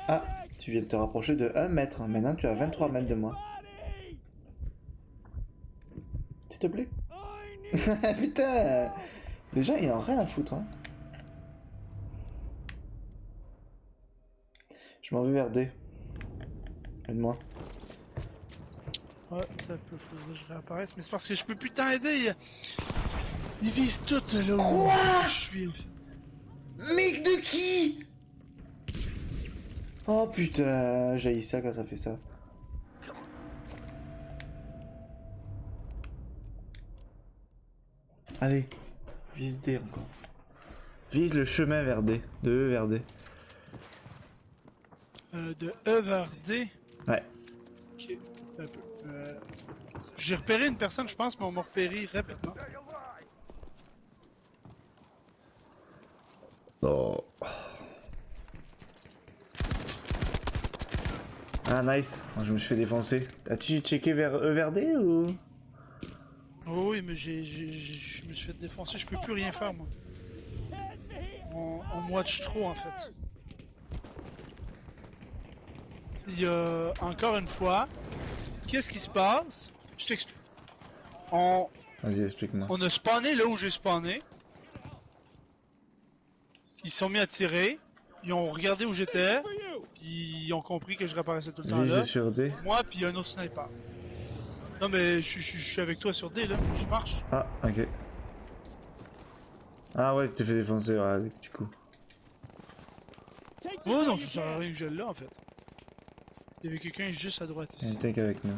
Ah, tu viens de te rapprocher de 1 mètre. Maintenant, tu es à 23 mètres de moi. Buddy, S'il te plaît. I need Putain! Les gens, ils en ont rien à foutre, hein. Je m'en vais vers D. Aide-moi. Ouais, ça peut, faudrait que je réapparaisse. Mais c'est parce que je peux plus t'aider. Ils visent toutes là où je suis. Mec de qui? Oh putain, j'ai ça quand ça fait ça. Allez, vise D encore. Vise le chemin vers D, de E vers D. De E vers D. Ouais. Un peu. J'ai repéré une personne, je pense, mais on m'a repéré rapidement. Oh. Ah nice, je me suis fait défoncer. As-tu checké vers E vers D ou? Oh oui, mais je me suis fait défoncer, je peux plus rien faire moi. On watch trop en fait. Il y a encore une fois, qu'est-ce qui se passe? Je t'explique. Vas-y, explique-moi. On a spawné là où j'ai spawné. Ils se sont mis à tirer. Ils ont regardé où j'étais. Puis ils ont compris que je réapparaissais tout le temps là. Vise sur D. Moi, puis un autre sniper. Non, mais je suis avec toi sur D là. Je marche. Ah, ok. Ah ouais, tu t'es fait défoncer, ouais, du coup. Oh non, ça sert à rien que je l'ai là en fait. Il y avait quelqu'un juste à droite Il y a ici. un tank avec nous.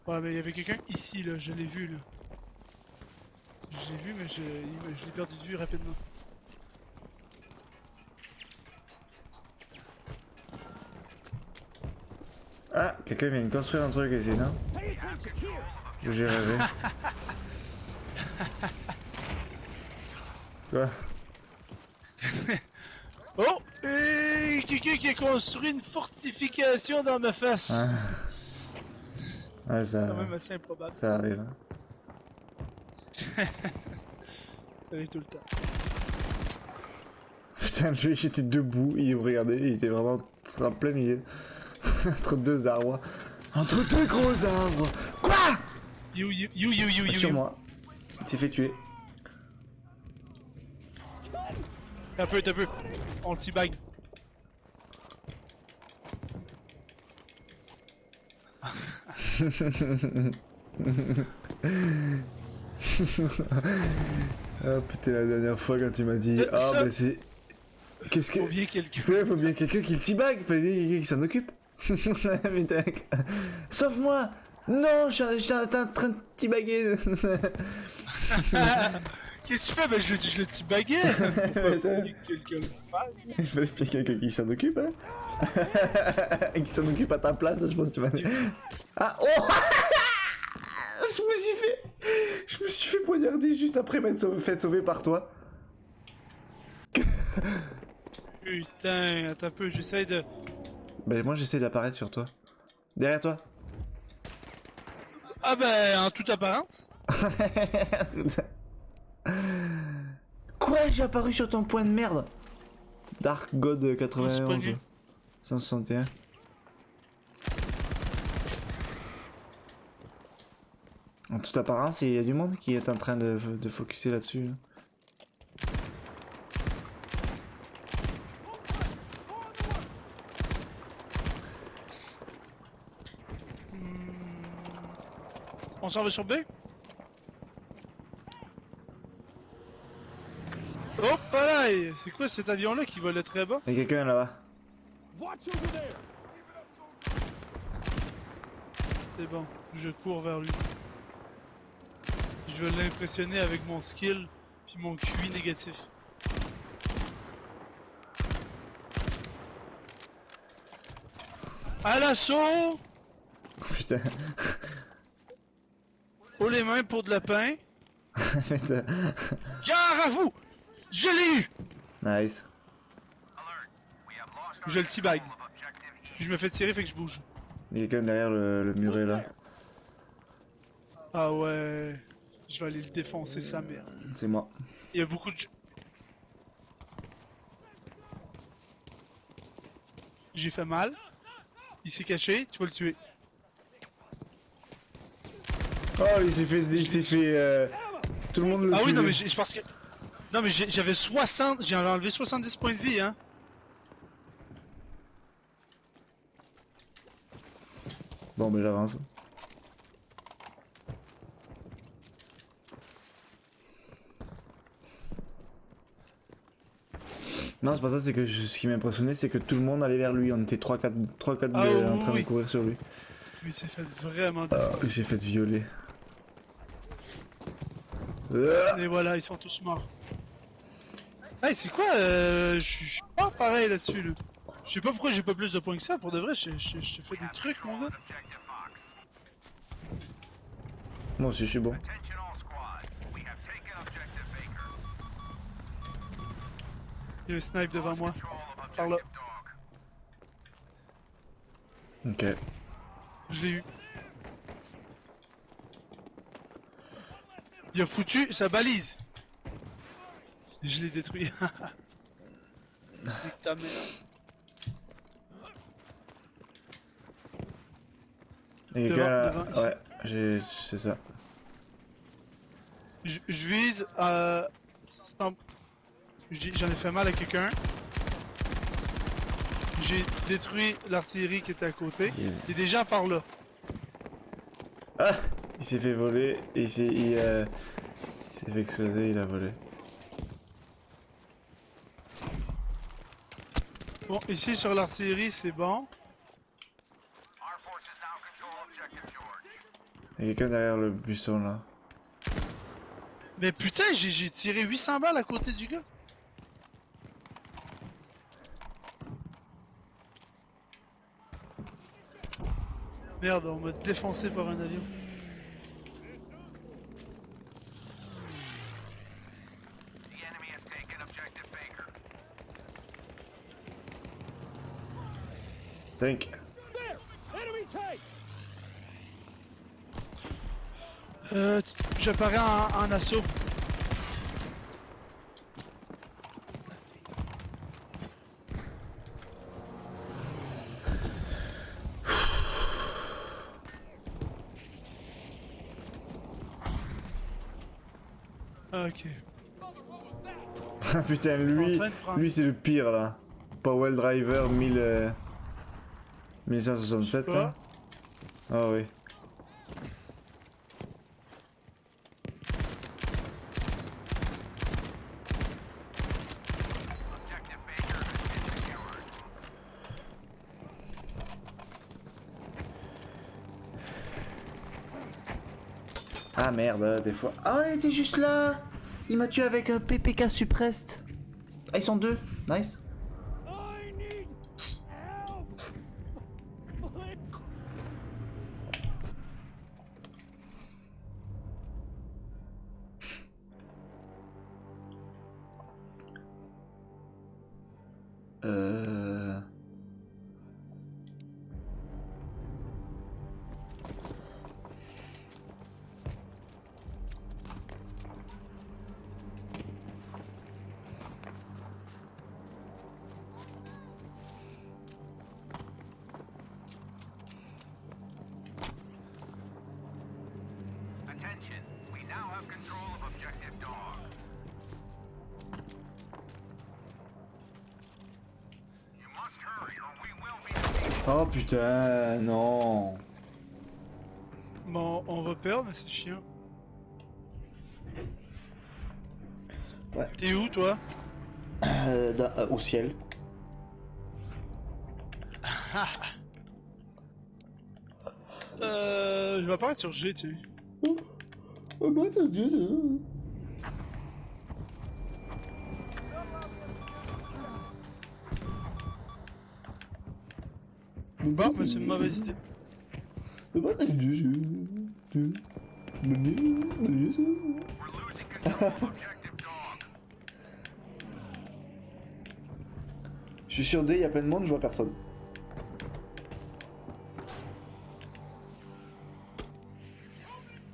Ouais, mais il y avait quelqu'un ici là. Je l'ai vu là. Je l'ai vu, mais je l'ai perdu de vue rapidement. Ah, quelqu'un vient de construire un truc ici, non? Pay attention here. Où j'ai rêvé. Quoi? Oh! Et quelqu'un qui a construit une fortification dans ma face! Ah. Ouais, C'est quand même assez improbable. ça arrive. Hein. Ça arrive tout le temps. Putain, lui, j'étais debout, il me regardait, il était vraiment en plein milieu. Entre deux arbres. Entre deux gros arbres! Quoi? Sur moi. Il s'est fait tuer. T'as peu. On le teabag. Ah putain, la dernière fois quand tu m'as dit ah Ça- bah c'est... Qu'est-ce que... Faut bien quelqu'un. Ouais, faut bien quelqu'un qui le teabag, fallait dire quelqu'un qui s'en occupe. Putain. Sauf moi. Non, je suis en train de teabaguer. Qu'est-ce que tu fais? Ben je le teabaguais! Faut Putain. bien que quelqu'un le fasse. Il fallait bien quelqu'un qui s'en occupe, hein. Qui s'en occupe à ta place, je pense que tu vas dire. Ah, oh. Je me suis fait poignarder juste après m'être fait sauver par toi. Putain, attends un peu, j'essaye de. Ben moi j'essaie d'apparaître sur toi. Derrière toi. Ah ben, en toute apparence. Quoi? J'ai apparu sur ton point de merde. Dark God Oh, c'est pas 91. lui. 161. En toute apparence, il y a du monde qui est en train de focuser là-dessus. Là. On s'en va sur B? Hop là! C'est quoi cet avion-là qui volait très bas? Il y a quelqu'un là-bas. Watch over there. C'est bon, je cours vers lui. Je vais l'impressionner avec mon skill puis mon QI négatif. À l'assaut! Putain. Haut les mains pour de la pain. Putain. Gare à vous! Je l'ai eu! Nice. Je le teabag. Puis je me fais tirer, fait que je bouge. Il y a quelqu'un derrière le muret là. Ah ouais. Je vais aller le défoncer sa mère. C'est moi. Il y a beaucoup de... J'ai fait mal. Il s'est caché, tu vas le tuer. Oh, il s'est fait. Tout le monde le Ah oui, non suivait. mais je pense que... Non mais j'avais 60... J'ai enlevé 70 points de vie, hein. Bon, ben j'avance. Non, c'est pas ça, c'est que ce qui m'impressionnait, c'est que tout le monde allait vers lui. On était 3-4 Ah en train oui. de courir sur lui. Il s'est fait vraiment Il défoncer. s'est fait violer. Et voilà, ils sont tous morts. Hey, c'est quoi Je suis pas pareil là-dessus, là. Je Je sais pas pourquoi j'ai pas plus de points que ça, pour de vrai, je fais des trucs, mon gars. Moi aussi, je suis bon. Il y a un snipe devant moi. Par là. Ok. Je l'ai eu. Il a foutu sa balise. Je l'ai détruit. Nique ta mère. Et Devant, quelqu'un là... devant, ici. Ouais, c'est ça. Je vise j'en ai fait mal à quelqu'un. J'ai détruit l'artillerie qui était à côté. Yeah. Il y a des gens par là. Ah! Il s'est fait voler et il s'est fait exploser, il a volé. Bon, ici sur l'artillerie, c'est bon. Il y a quelqu'un derrière le buisson là. Mais putain, j'ai tiré 800 balles à côté du gars. Merde, on m'a défoncé par un avion. Tank. There! Enemy tank! J'apparais en assaut. Ok. Ah putain, En lui, train de prendre- lui c'est le pire là. Powell Driver 1167 Je sais là. Ah oui. Ah merde, des fois. Ah, elle était juste là. Il m'a tué avec un PPK suppressed. Ah, ils sont deux. Nice. I need help! Euh... Attention, we now have control of objective dog. You must hurry or we will be defeated. Oh putain, non. Bon, on va perdre, mais c'est chiant. Ouais. T'es où, toi? Au ciel. Je vais apparaître sur G, tu sais. Oh bah t'as dit ça. Bon, mais c'est une mauvaise idée. We're losing control of objective dog. Je suis sur D, il y a plein de monde, je vois personne.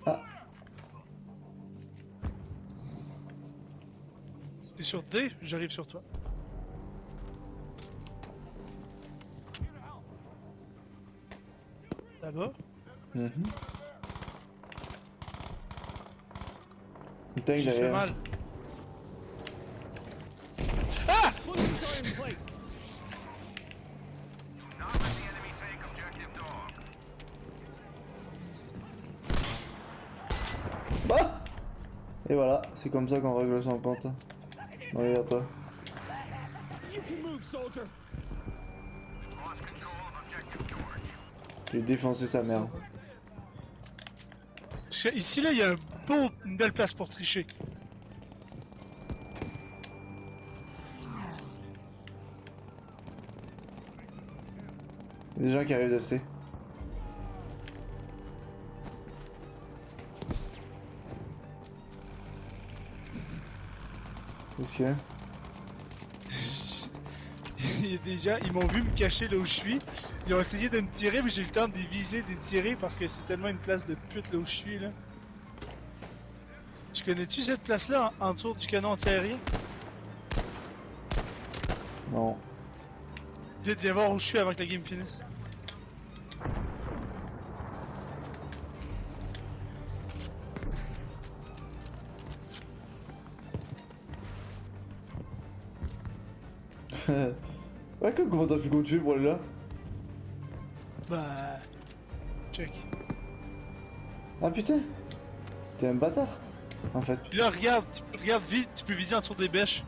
Ah, T'es sur D? J'arrive sur toi. Là-bas? mhm. Une tank J'ai fait derrière. mal. Ah! Explosives are in place! Do not let the enemy take objective dog. Bah et voilà, c'est comme ça qu'on règle son compte. Regarde toi. You can move, soldier! Lost control of objective George. J'ai défoncé sa mère. Ici, là, il y a une belle place pour tricher. Il y a des gens qui arrivent de C. Qu'est-ce qu'il y a? Il y a des gens, ils m'ont vu me cacher là où je suis. Ils ont essayé de me tirer, mais j'ai eu le temps de les viser, de les tirer parce que c'est tellement une place de pute là où je suis là. Tu connais-tu cette place-là en dessous du canon anti-aérien? Non. Vite, viens voir où je suis avant que la game finisse. Ouais, comment t'as fait continuer pour aller là? Bah... Check. Ah putain! T'es un bâtard, en fait. Puis là, regarde, regarde vite, tu peux viser en dessous des bêches.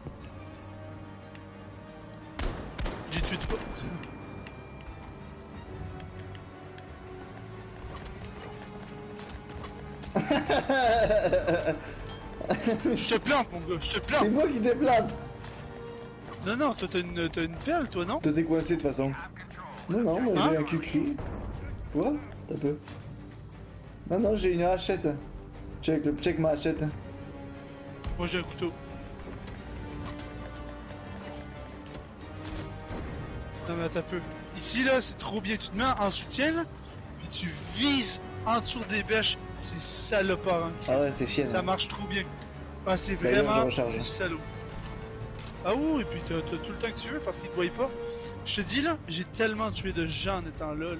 J'ai tué trois. Je te plante, mon gars, je te C'est plante. moi qui déplane! Non, non, toi t'as une perle, toi, non? Toi t'es coincé de toute façon. Non, non, moi Hein? j'ai un cul-cri. Quoi? T'as peu. Non, non, j'ai une hachette. Check ma hachette. Moi j'ai un couteau. Non mais attends un peu. Ici là, c'est trop bien. Tu te mets en soutien là, puis tu vises en dessous des bêches. C'est salopard, hein, Chris. Ah ouais, c'est chiant. Ça marche trop bien. Ah, c'est D'ailleurs, je vraiment... recharge. C'est salaud. Ah oui, et puis t'as tout le temps que tu veux parce qu'ils te voient pas. Je te dis là, j'ai tellement tué de gens en étant là.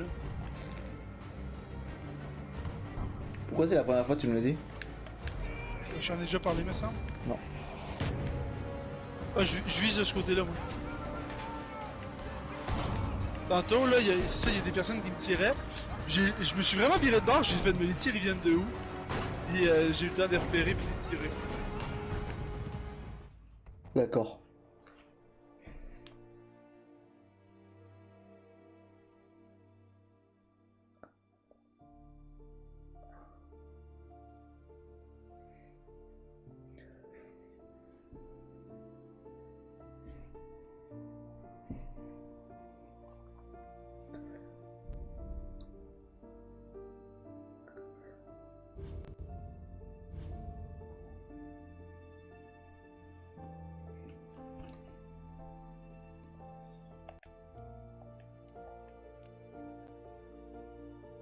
Pourquoi c'est la première fois que tu me le dis? J'en ai déjà parlé, me semble. Non. Ah, je vise de ce côté-là, moi. Tantôt, là, c'est ça, il y a des personnes qui me tiraient. Je me suis vraiment viré de bord, j'ai fait de me les tirs, ils viennent de où? Et j'ai eu le temps de les repérer puis de les tirer. D'accord.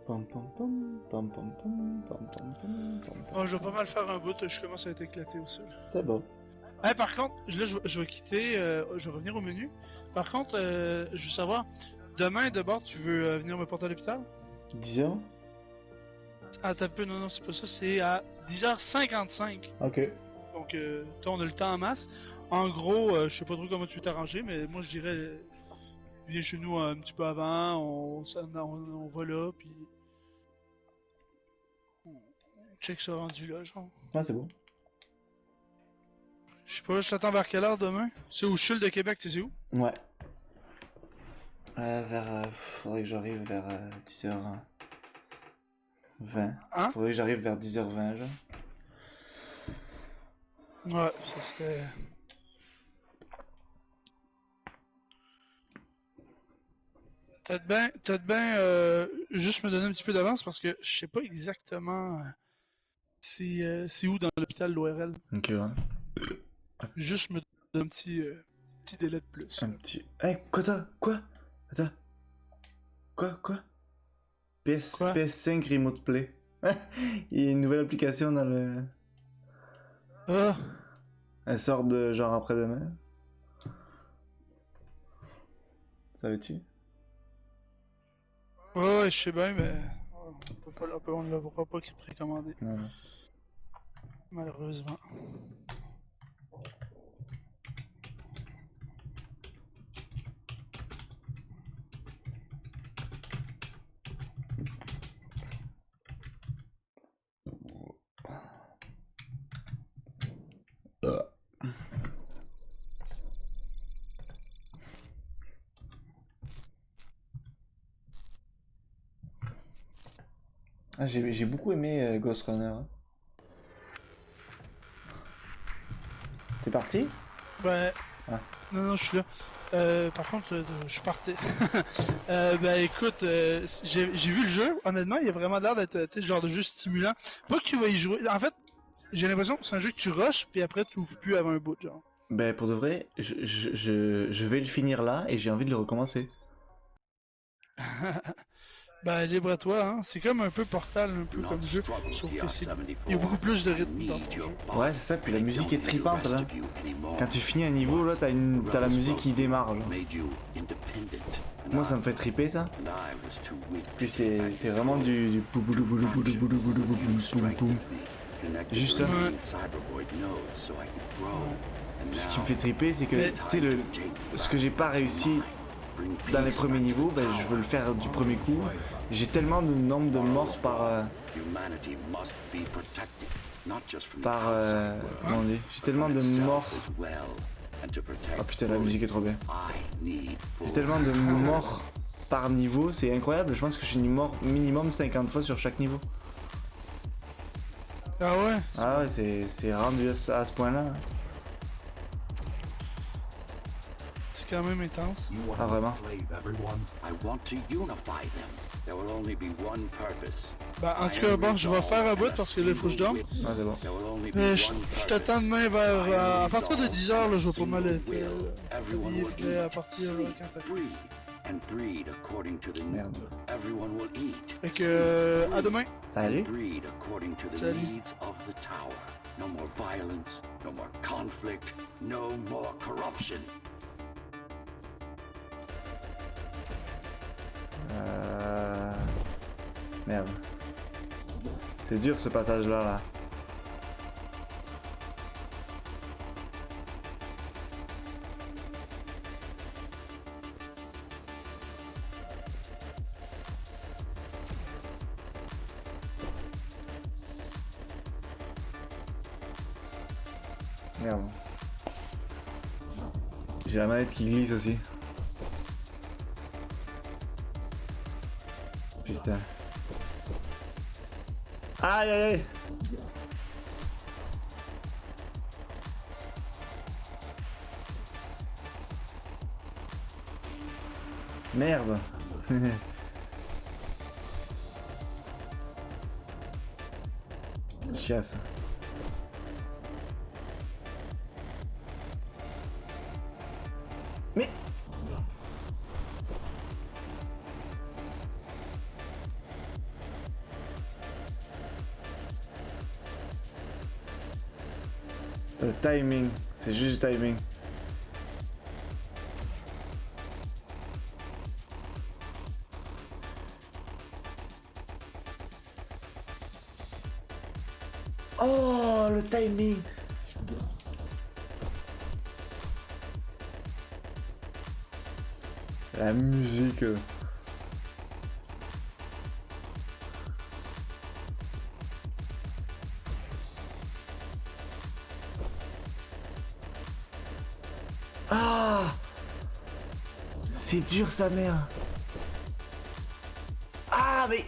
Pam pam pam pam pam pam pam pam pam pam. Oh, je vais pas mal faire un bout, je commence à être éclaté au sol. C'est bon. Hey, par contre, là, je vais quitter, je vais revenir au menu. Par contre, je veux savoir, demain, de bord, tu veux venir me porter à l'hôpital? 10h? Ah, t'as peu, non, non, c'est pas ça, c'est à 10h55. Ok. Donc, toi, on a le temps en masse. En gros, je sais pas trop comment tu veux t'arranger, mais moi, je dirais, viens chez nous un petit peu avant, on va là, puis on check ça rendu là, genre. Ah, c'est bon. Je sais pas, je t'attends vers quelle heure demain? C'est au CHUL de Québec, tu sais où? Ouais. Faudrait que j'arrive vers 10h20. Hein? Faudrait que j'arrive vers 10h20, genre. Ouais, ça serait... Peut-être bien juste me donner un petit peu d'avance parce que je sais pas exactement c'est où dans l'hôpital l'ORL. Ok, ouais. Juste me donner un petit délai de plus. Un petit... Hey, quoi t'as? Quoi? Attends. Quoi? Quoi? PS5 Remote Play. Il y a une nouvelle application dans le... Ah! Elle sort de genre après-demain. Savais-tu? Ouais, je sais bien, mais on ne l'aura pas précommandé, Non, non. malheureusement. Ah, j'ai beaucoup aimé Ghost Runner. Hein. T'es parti? Ben, Non, non, je suis là. Par contre, je partais. Ben écoute, j'ai vu le jeu. Honnêtement, il a vraiment l'air d'être tu sais, le genre de jeu stimulant. Pas que tu vas y jouer. En fait, j'ai l'impression que c'est un jeu que tu rushes, puis après, tu ouvres plus avant un bout, genre. Ben pour de vrai, je vais le finir là et j'ai envie de le recommencer. Ben libre à toi, hein. C'est comme un peu Portal, un peu Do not comme jeu. struggle with Sauf the que c'est. R-74. Il y a beaucoup plus de rythme I dans need ton your jeu. body. Ouais, c'est ça, puis la I musique don't est need the tripante rest là. of you anymore. Quand tu finis un niveau là, t'as la musique qui démarre. Genre. Made you independent, and Moi ça me fait triper ça. I was too weak to Puis take back c'est control. vraiment du pouboulou boulou boulou boulou boulou boulou boum boum boum. Connected Juste the ça. remaining cybervoid nodes so I could grow. And Puis ce qui now, me fait triper c'est que tu sais le ce que j'ai pas réussi bring dans les peace premiers back to niveaux, the ben tower. je veux le faire du premier coup. J'ai tellement de nombre de morts Humanity must be protected, not just from the par outside world, comment on dit. J'ai but tellement from de itself morts. as well. And to protect Oh putain la musique est trop bien. I need J'ai full tellement de morts par niveau, c'est incroyable. Je pense que je suis mort minimum 50 fois sur chaque niveau. Ah ouais? Ah ouais, c'est rendu à ce point-là. C'est quand même intense. You want Ah, to vraiment? enslave everyone? I want to unify them. There will only be one purpose. Ben en tout cas, bon, je vais faire un bout parce que là, il faut que je dorme. Ah c'est bon. There will only be Je one je t'attends demain vers. À partir de 10h, là, je vais pas mal être Everyone habillé, will prêt à eat, partir sleep, quand t'as. breed, and breed according to the Merde. Everyone will eat. Fait que. sleep, À demain! Salut. breed according to the Salut. needs of the tower. No more violence, no more conflict, no more corruption. Merde. C'est dur ce passage-là là. Merde. J'ai la manette qui glisse aussi. Putain. Aïe aïe aïe. Merde. Chiasse. Mais... Le timing, c'est juste du timing. Oh, le timing. La musique. Ah, c'est dur sa mère. Ah mais...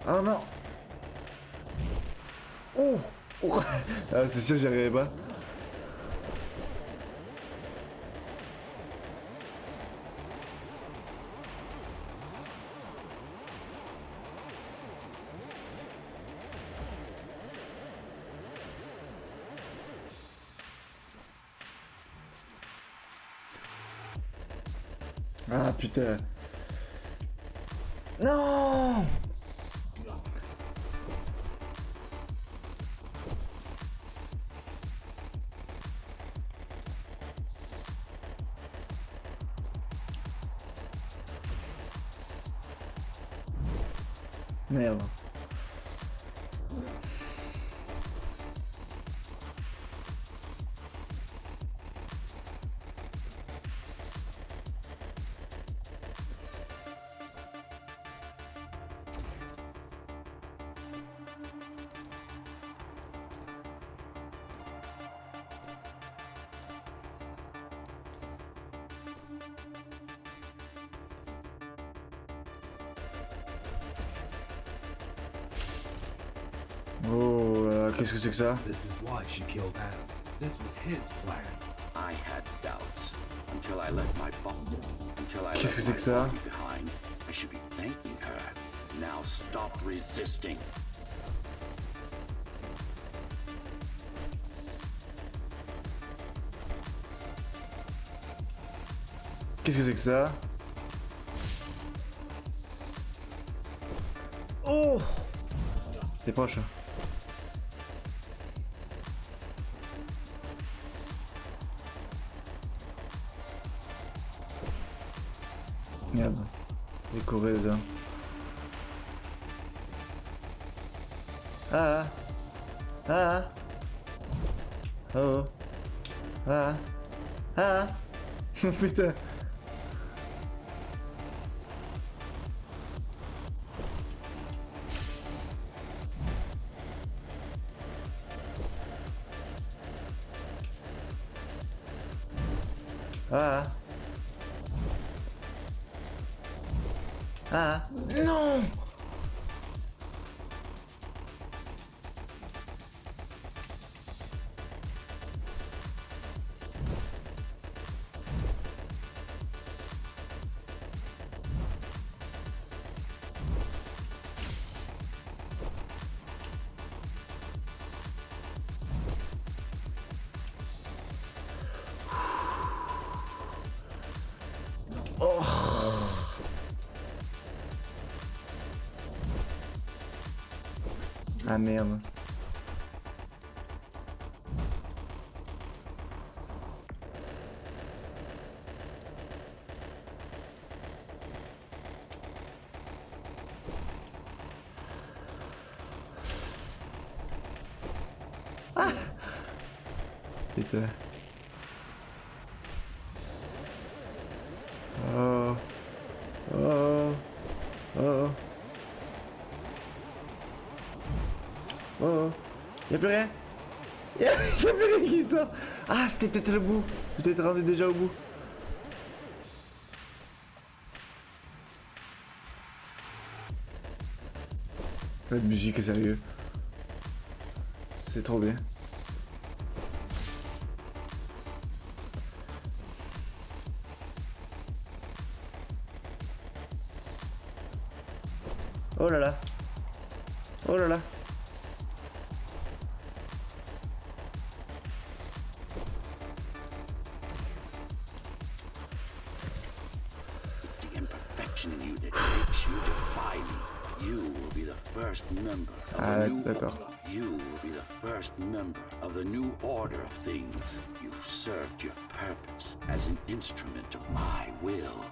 Oh non. Oh, oh. Ah, c'est sûr j'y arrivais pas. Ah putain. Non. Merde. Qu'est-ce que c'est que ça? This is why she killed Adam. This was his plan. I had doubts until I let my Qu'est-ce que c'est my que ça? body behind. I should be thanking her. Now stop resisting. Qu'est-ce que c'est que ça? Oh! C'est proche. Hein. Merde. J'ai couru dedans. Ah! Ah! Oh! Ah! Ah! Putain! Ah! Ah! Non! Ah merde. Ah! Putain. Oh. Oh. Oh. Oh, y'a plus rien. Y'a plus rien qui sort. Ah, c'était peut-être le bout. Peut-être rendu déjà au bout. La musique est sérieux. C'est trop bien. Oh là là. Oh là là. It's the imperfection in you that makes you defy me. You will be the first member of the new d'accord. You will be the first member of the new order of things. You've served your purpose as an instrument of my will.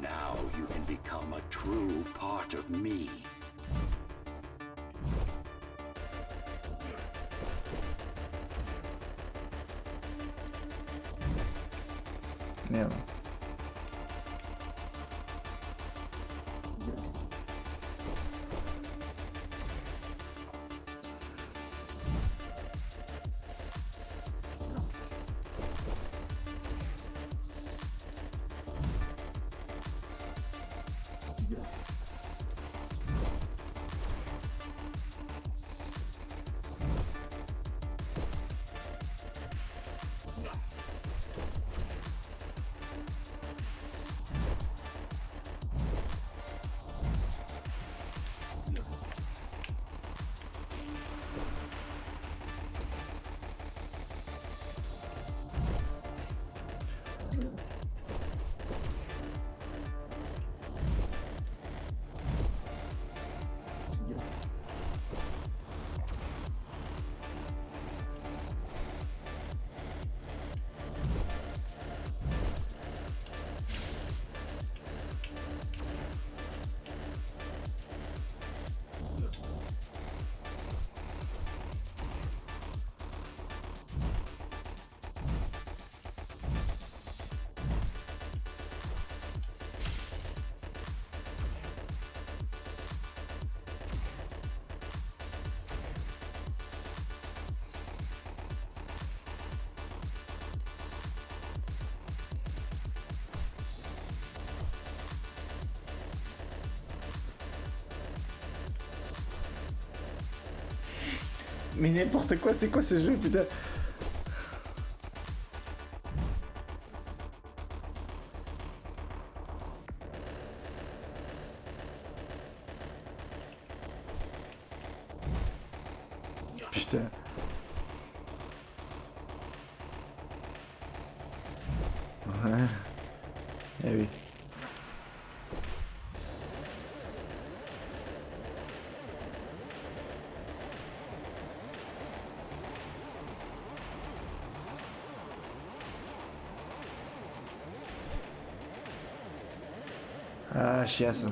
Now you can become a true part of me. Merde. Mais n'importe quoi, c'est quoi ce jeu, putain? Putain. Ouais. Eh oui. Ah, chiasse.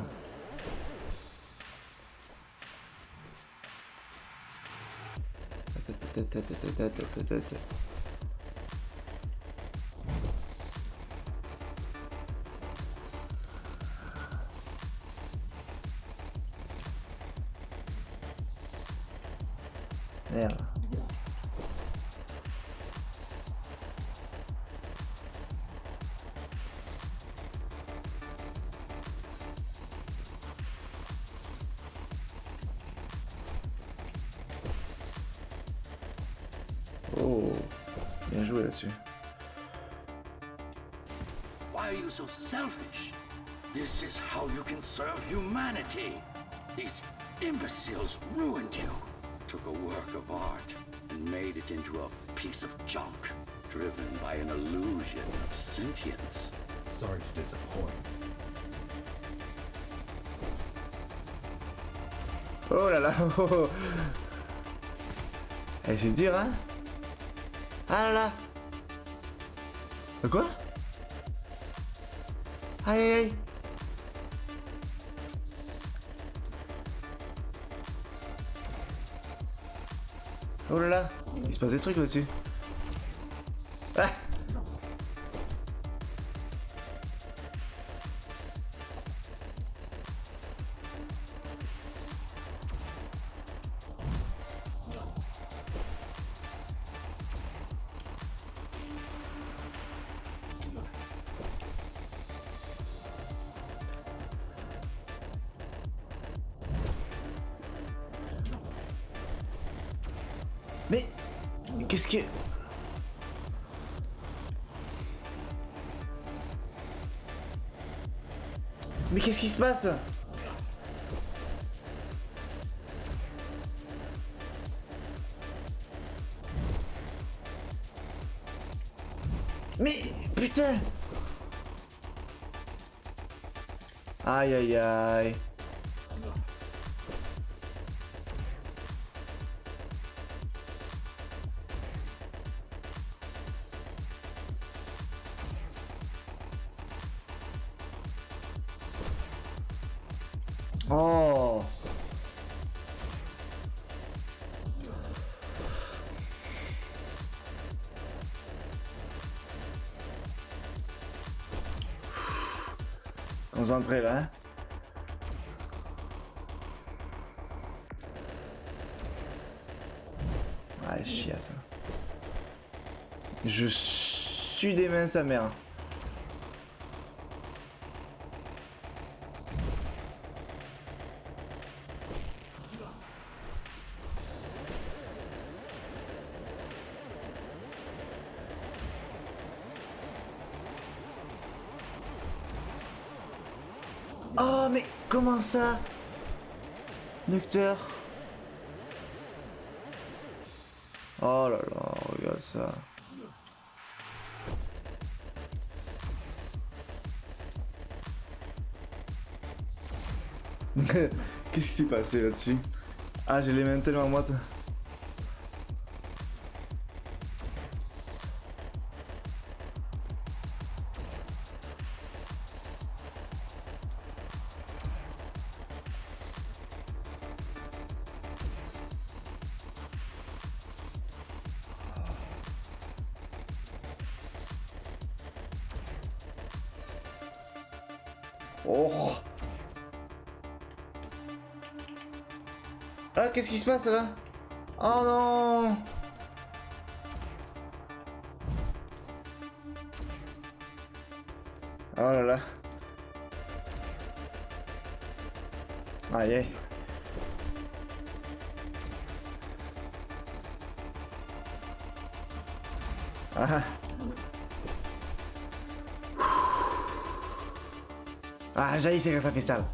Merde. Oh, bien joué là-dessus. Why are you so selfish? This is how you can serve humanity. These imbeciles ruined you. Took a work of art and made it into a piece of junk, driven by an illusion of sentience. Sorry to disappoint. Oh là là, oh, oh. Eh, c'est dur, hein? Ah là là. Quoi? Aïe aïe aïe. Oh là là, il se passe des trucs là-dessus. Ah! Mais qu'est-ce que... Mais qu'est-ce qui se passe? Mais putain! Aïe aïe aïe. Oh. Concentré là, hein. Ah, chiasse. Je suis des mains sa mère. Oh mais comment ça? Docteur. Oh là là, regarde ça. Qu'est-ce qui s'est passé là-dessus? Ah, j'ai les mains tellement moites. Oh. Ah, qu'est-ce qui se passe là? Oh non. Oh là là. Aïe aïe. Ah. Ah, j'haïs quand ça fait ça. Là.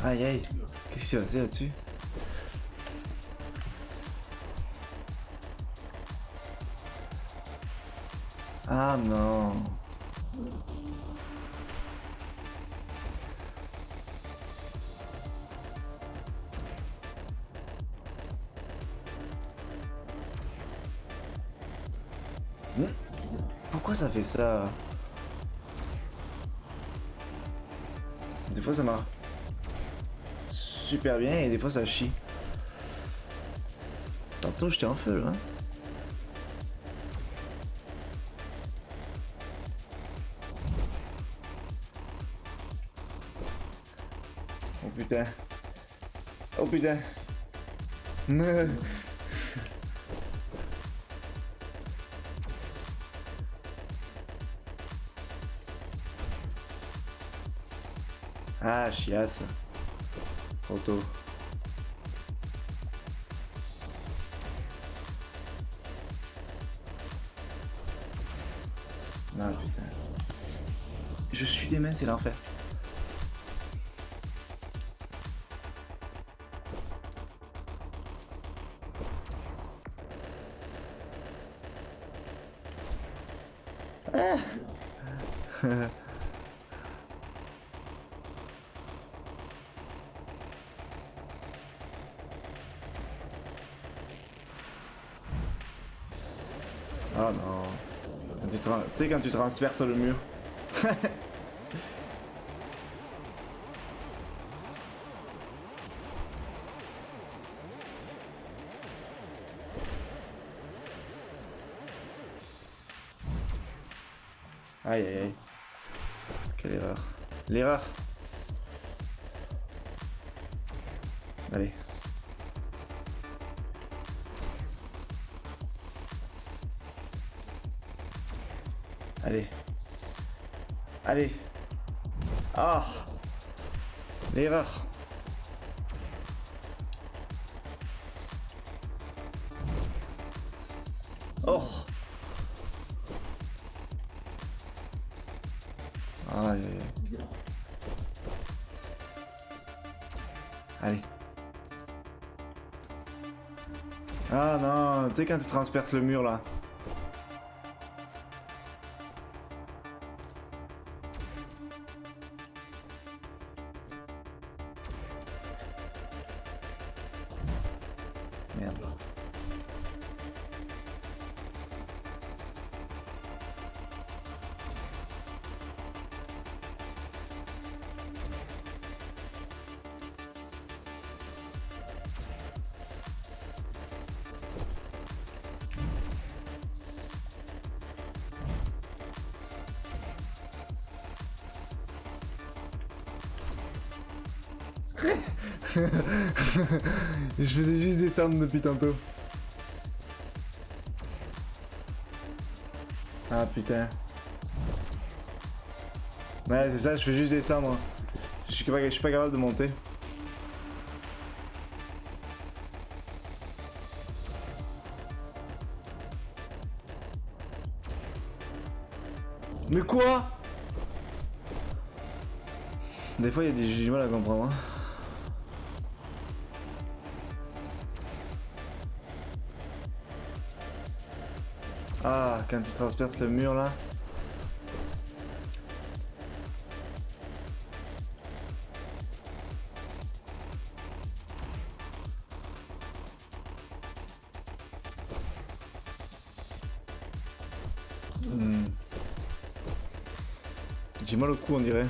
Aïe aïe, qu'est-ce qui s'est passé là-dessus? Ah non. Pourquoi ça fait ça? Des fois ça marche super bien et des fois ça chie. Tantôt j'étais en feu là. Oh putain. Oh putain. Ah, chiasse. Trop tôt. Ah putain. Je suis des mains, c'est l'enfer. Ah. Oh non. Tu sais quand tu transperces le mur. Aïe aïe aïe. Quelle erreur. L'erreur. Allez. Allez. Allez. Ah. L'erreur. Oh. Aïe aïe aïe. Allez. Ah non, tu sais quand tu transperces le mur là. Merde. Je faisais juste descendre depuis tantôt. Ah putain. Ouais c'est ça, je fais juste descendre. Je suis pas capable de monter. Mais quoi? Des fois j'ai du mal à comprendre. Hein. Ah, quand tu transperces le mur là. J'ai mal au cou on dirait.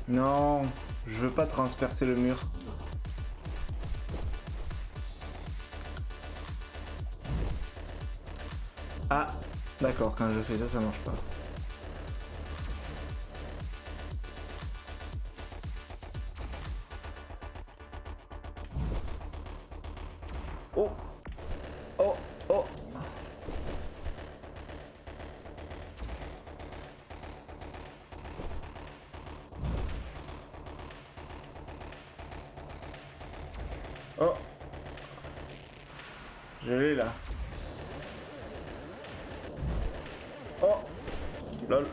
Non, je veux pas transpercer le mur. Ah, d'accord, quand je fais ça, ça marche pas. Oh. Oh. Oh. Oh. Je l'ai là. Oh. Lol.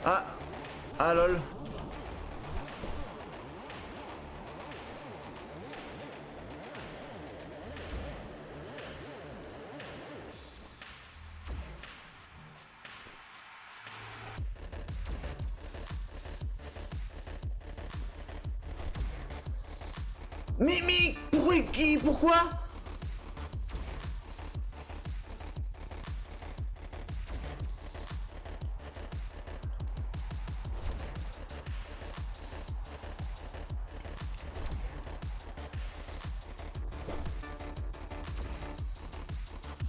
Ah. Ah lol. Mais pourquoi?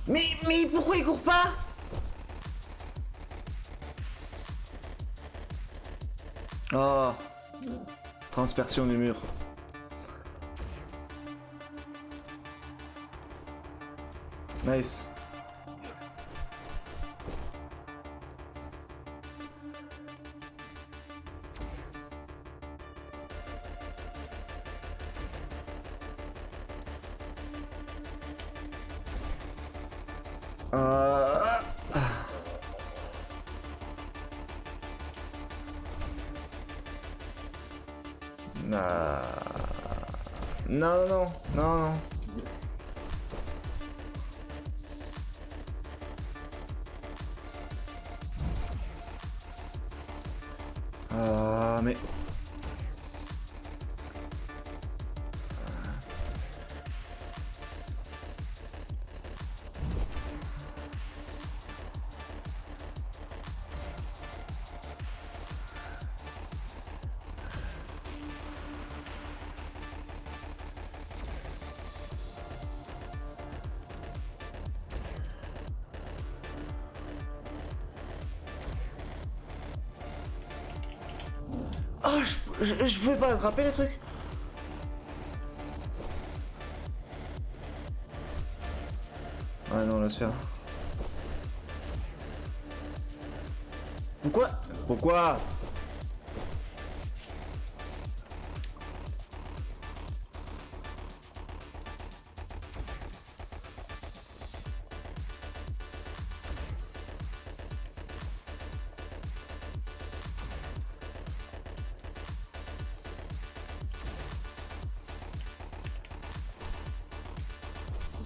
Mais pourquoi il court pas? Oh. Transpersion du mur. Nice. Non, non, non, non. Mais... Oh, je pouvais pas attraper le truc. Ah non, laisse faire. Pourquoi? Pourquoi?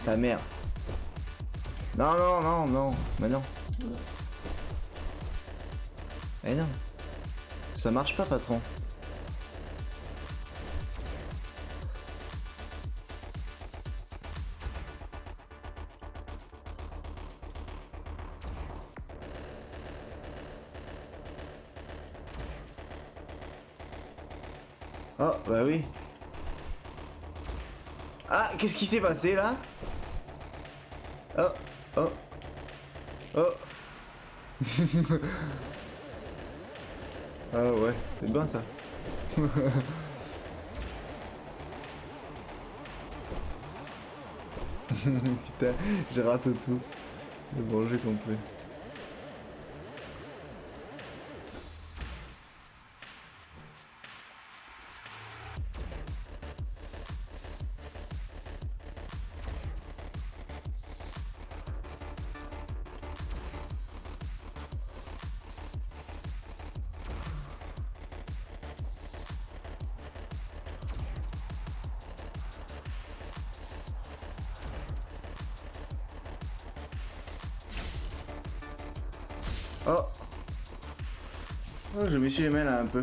Sa mère. Non, non, non, non. Mais non. Eh non. Ça marche pas, patron. Oh, bah oui. Ah, qu'est-ce qui s'est passé là? Oh, oh, oh. Ah ouais, c'est bien ça. Putain, j'ai raté tout. Bon, j'ai compris. Oh. Oh, je me suis les mains là un peu.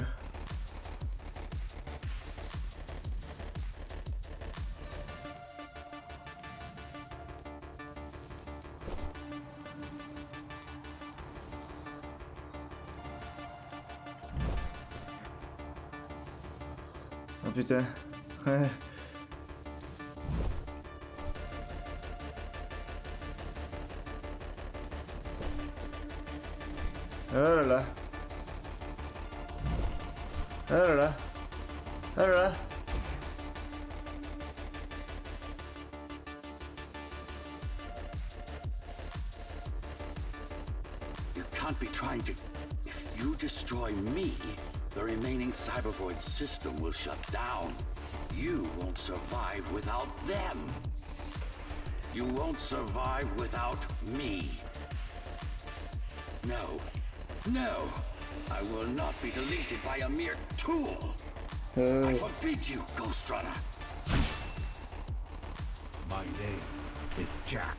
Oh putain. Ouais. Oh là là. Oh là là. Oh là là. not be trying to... If you destroy me, the remaining Cybervoid system will shut down. You won't survive without them. You won't survive without me. No. No. I will not be deleted by a mere tool. I forbid you, Ghost Runner. My name is Jack.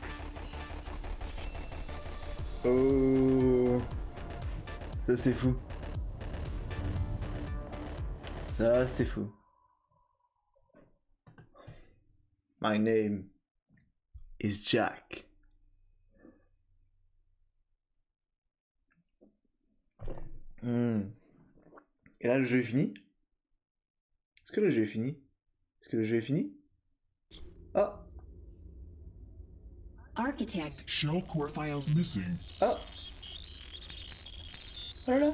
Oh. Ça c'est fou. Ça c'est fou. My name is Jack. Et là le jeu est fini? Est-ce que le jeu est fini? Est-ce que le jeu est fini? Ah! Architect, Shell core files missing. Ah! Oh là là!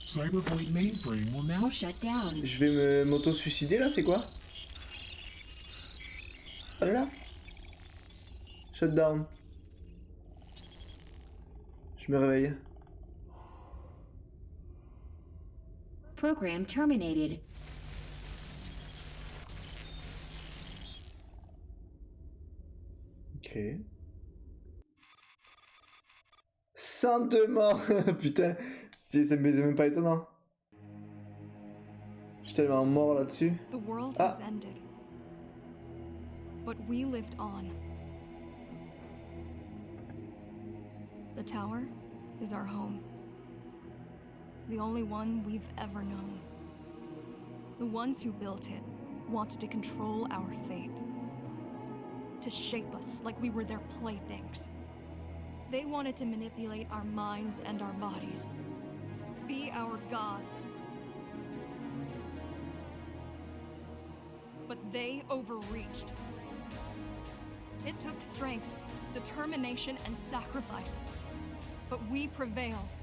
Cybervoid mainframe will now now shut down. Je vais me m'auto-suicider là, c'est quoi? Oh là là! Shutdown. Je me réveille. Program terminated. Ok. Sainte mort. Putain, c'est même pas étonnant. Je suis tellement mort là-dessus. The world Ah. has ended. But we lived on. The tower is our home. The only one we've ever known. The ones who built it wanted to control our fate. To shape us like we were their playthings. They wanted to manipulate our minds and our bodies. Be our gods. But they overreached. It took strength, determination, and sacrifice. But we prevailed.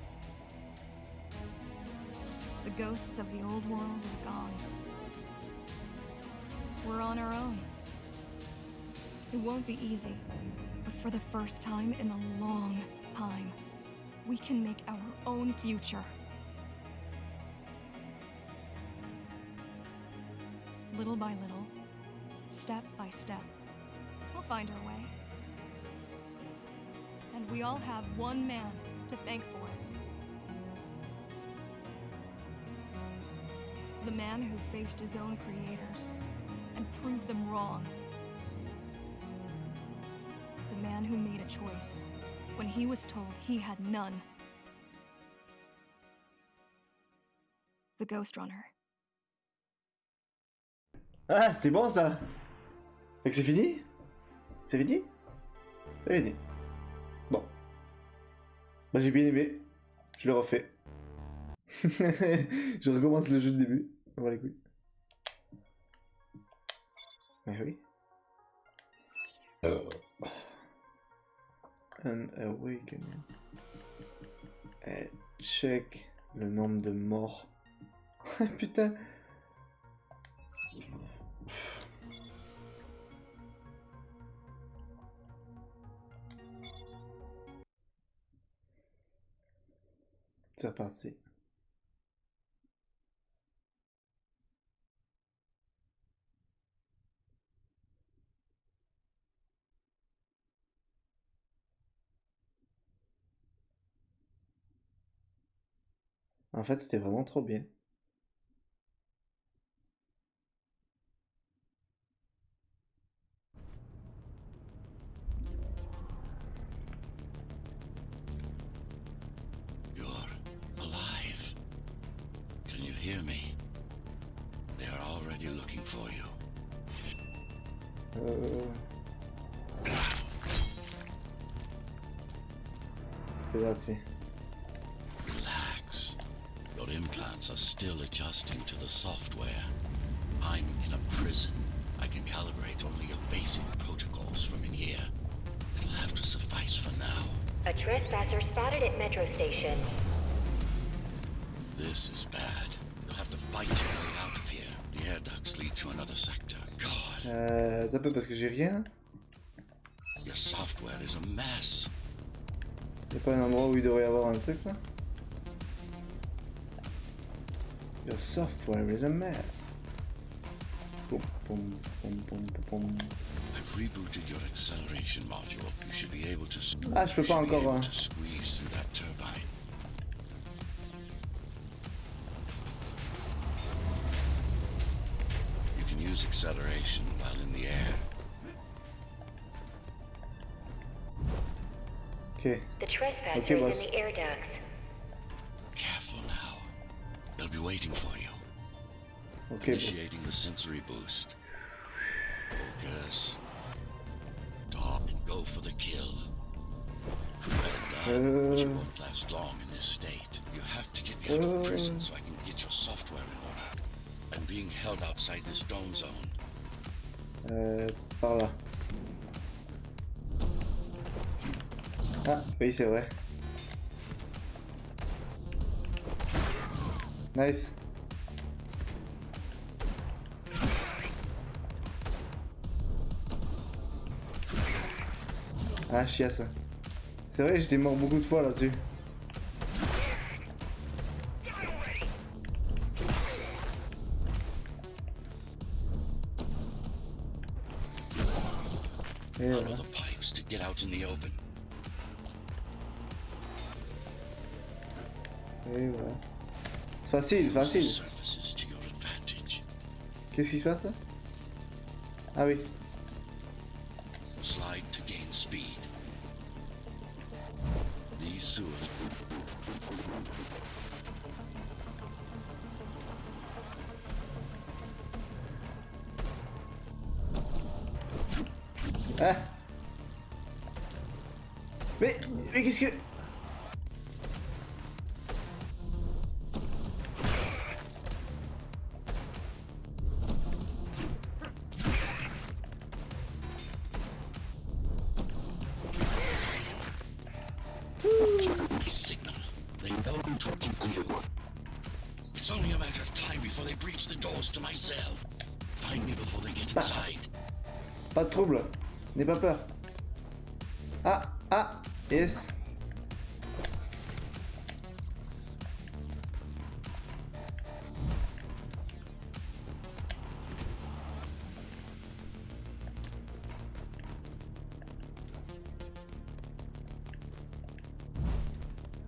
The ghosts of the old world are gone. We're on our own. It won't be easy, but for the first time in a long time, we can make our own future. Little by little, step by step, we'll find our way. And we all have one man to thank for it. The man who faced his own creators and proved them wrong. The man who made a choice when he was told he had none. The Ghost Runner. Ah, c'était bon ça. Fait que c'est fini? C'est fini? C'est fini. Bon. Bah j'ai bien aimé. Je le refais. Je recommence le jeu de début. On va les couilles. Mais oui. An awakening. Check le nombre de morts. Putain. C'est reparti. En fait, c'était vraiment trop bien. You're alive. Can you hear me? They are already looking for you. C'est parti. Relax. Your implants are still adjusting to the software. I'm in a prison. I can calibrate only your basic protocols from in here. It'll have to suffice for now. A trespasser spotted at Metro Station. This is bad. You'll have to fight your way out of here. The air ducts lead to another sector. God, D'un peu parce que j'ai rien. your software is a mess. Y'a pas un endroit où il devrait y avoir un truc là? Your software is a mess. Boum, boum, boum, boum, boum. I've rebooted your acceleration module. You should be able to Ah, je peux pas encore. squeeze through that turbine. You can use acceleration while in the air. Ok. The trespassers Okay, in boss. the air ducts. Careful now. They'll be waiting for you. Ok. Initiating the sensory boost. Focus. Talk and go for the kill. Well done, but you won't last long in this state. You have to get me out of prison so I can get your software in order. I'm being held outside this dome zone. Par là. Ah, oui, c'est vrai. Nice. Ah, chiasse. C'est vrai, j'étais mort beaucoup de fois là-dessus. Et Follow voilà. the pipes to get out in the open. Et voilà. C'est facile, c'est Use the facile. surfaces to your advantage. Qu'est-ce qui se passe là? Ah oui. Slide to gain speed. These sewers. Ah. Mais qu'est-ce que... My signal. They know I'm talking to you. It's only a matter of time before they breach the doors to my cell. Find me before they get inside. Pas de trouble. N'aie pas peur. Ah, ah, yes.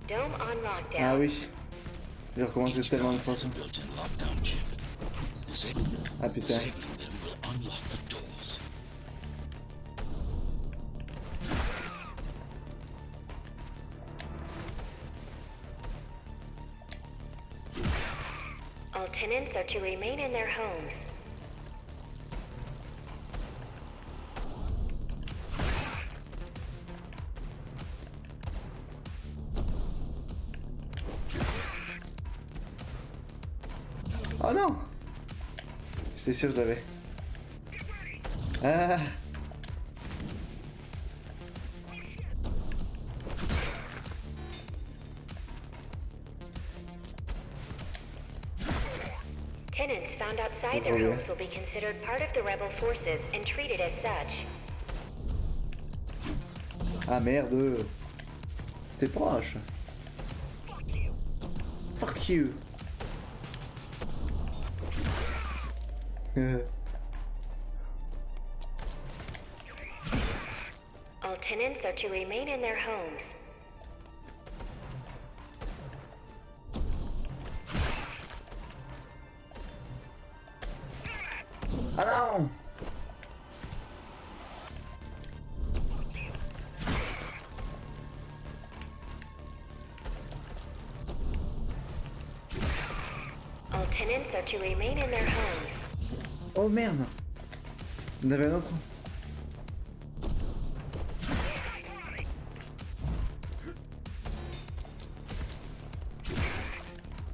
Dome on lockdown. Ah oui. J'ai recommencé Each tellement de guard fois has ça. a built-in lockdown chip. Ah putain. Disabling them will unlock the doors. All tenants are to remain in their homes. Oh non! J'étais sûr que je l'avais. Ah! Tenants found outside their Oh, yeah. homes will be considered part of the rebel forces and treated as such. Ah merde! T'es proche! Fuck you! All tenants are to remain in their homes. Ah non! All tenants are to remain in their homes. Oh merde! Il y en avait un autre?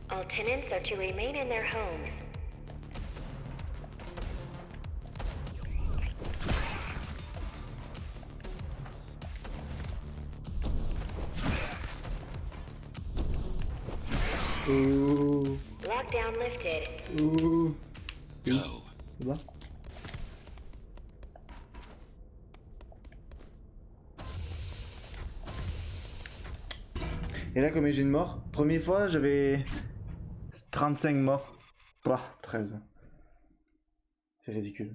All tenants are to remain in their homes. Ouh! Lockdown lifted. Ouh! Go. Là-bas? Et là, combien j'ai de morts? Première fois, j'avais 35 morts. Ouah, 13. C'est ridicule.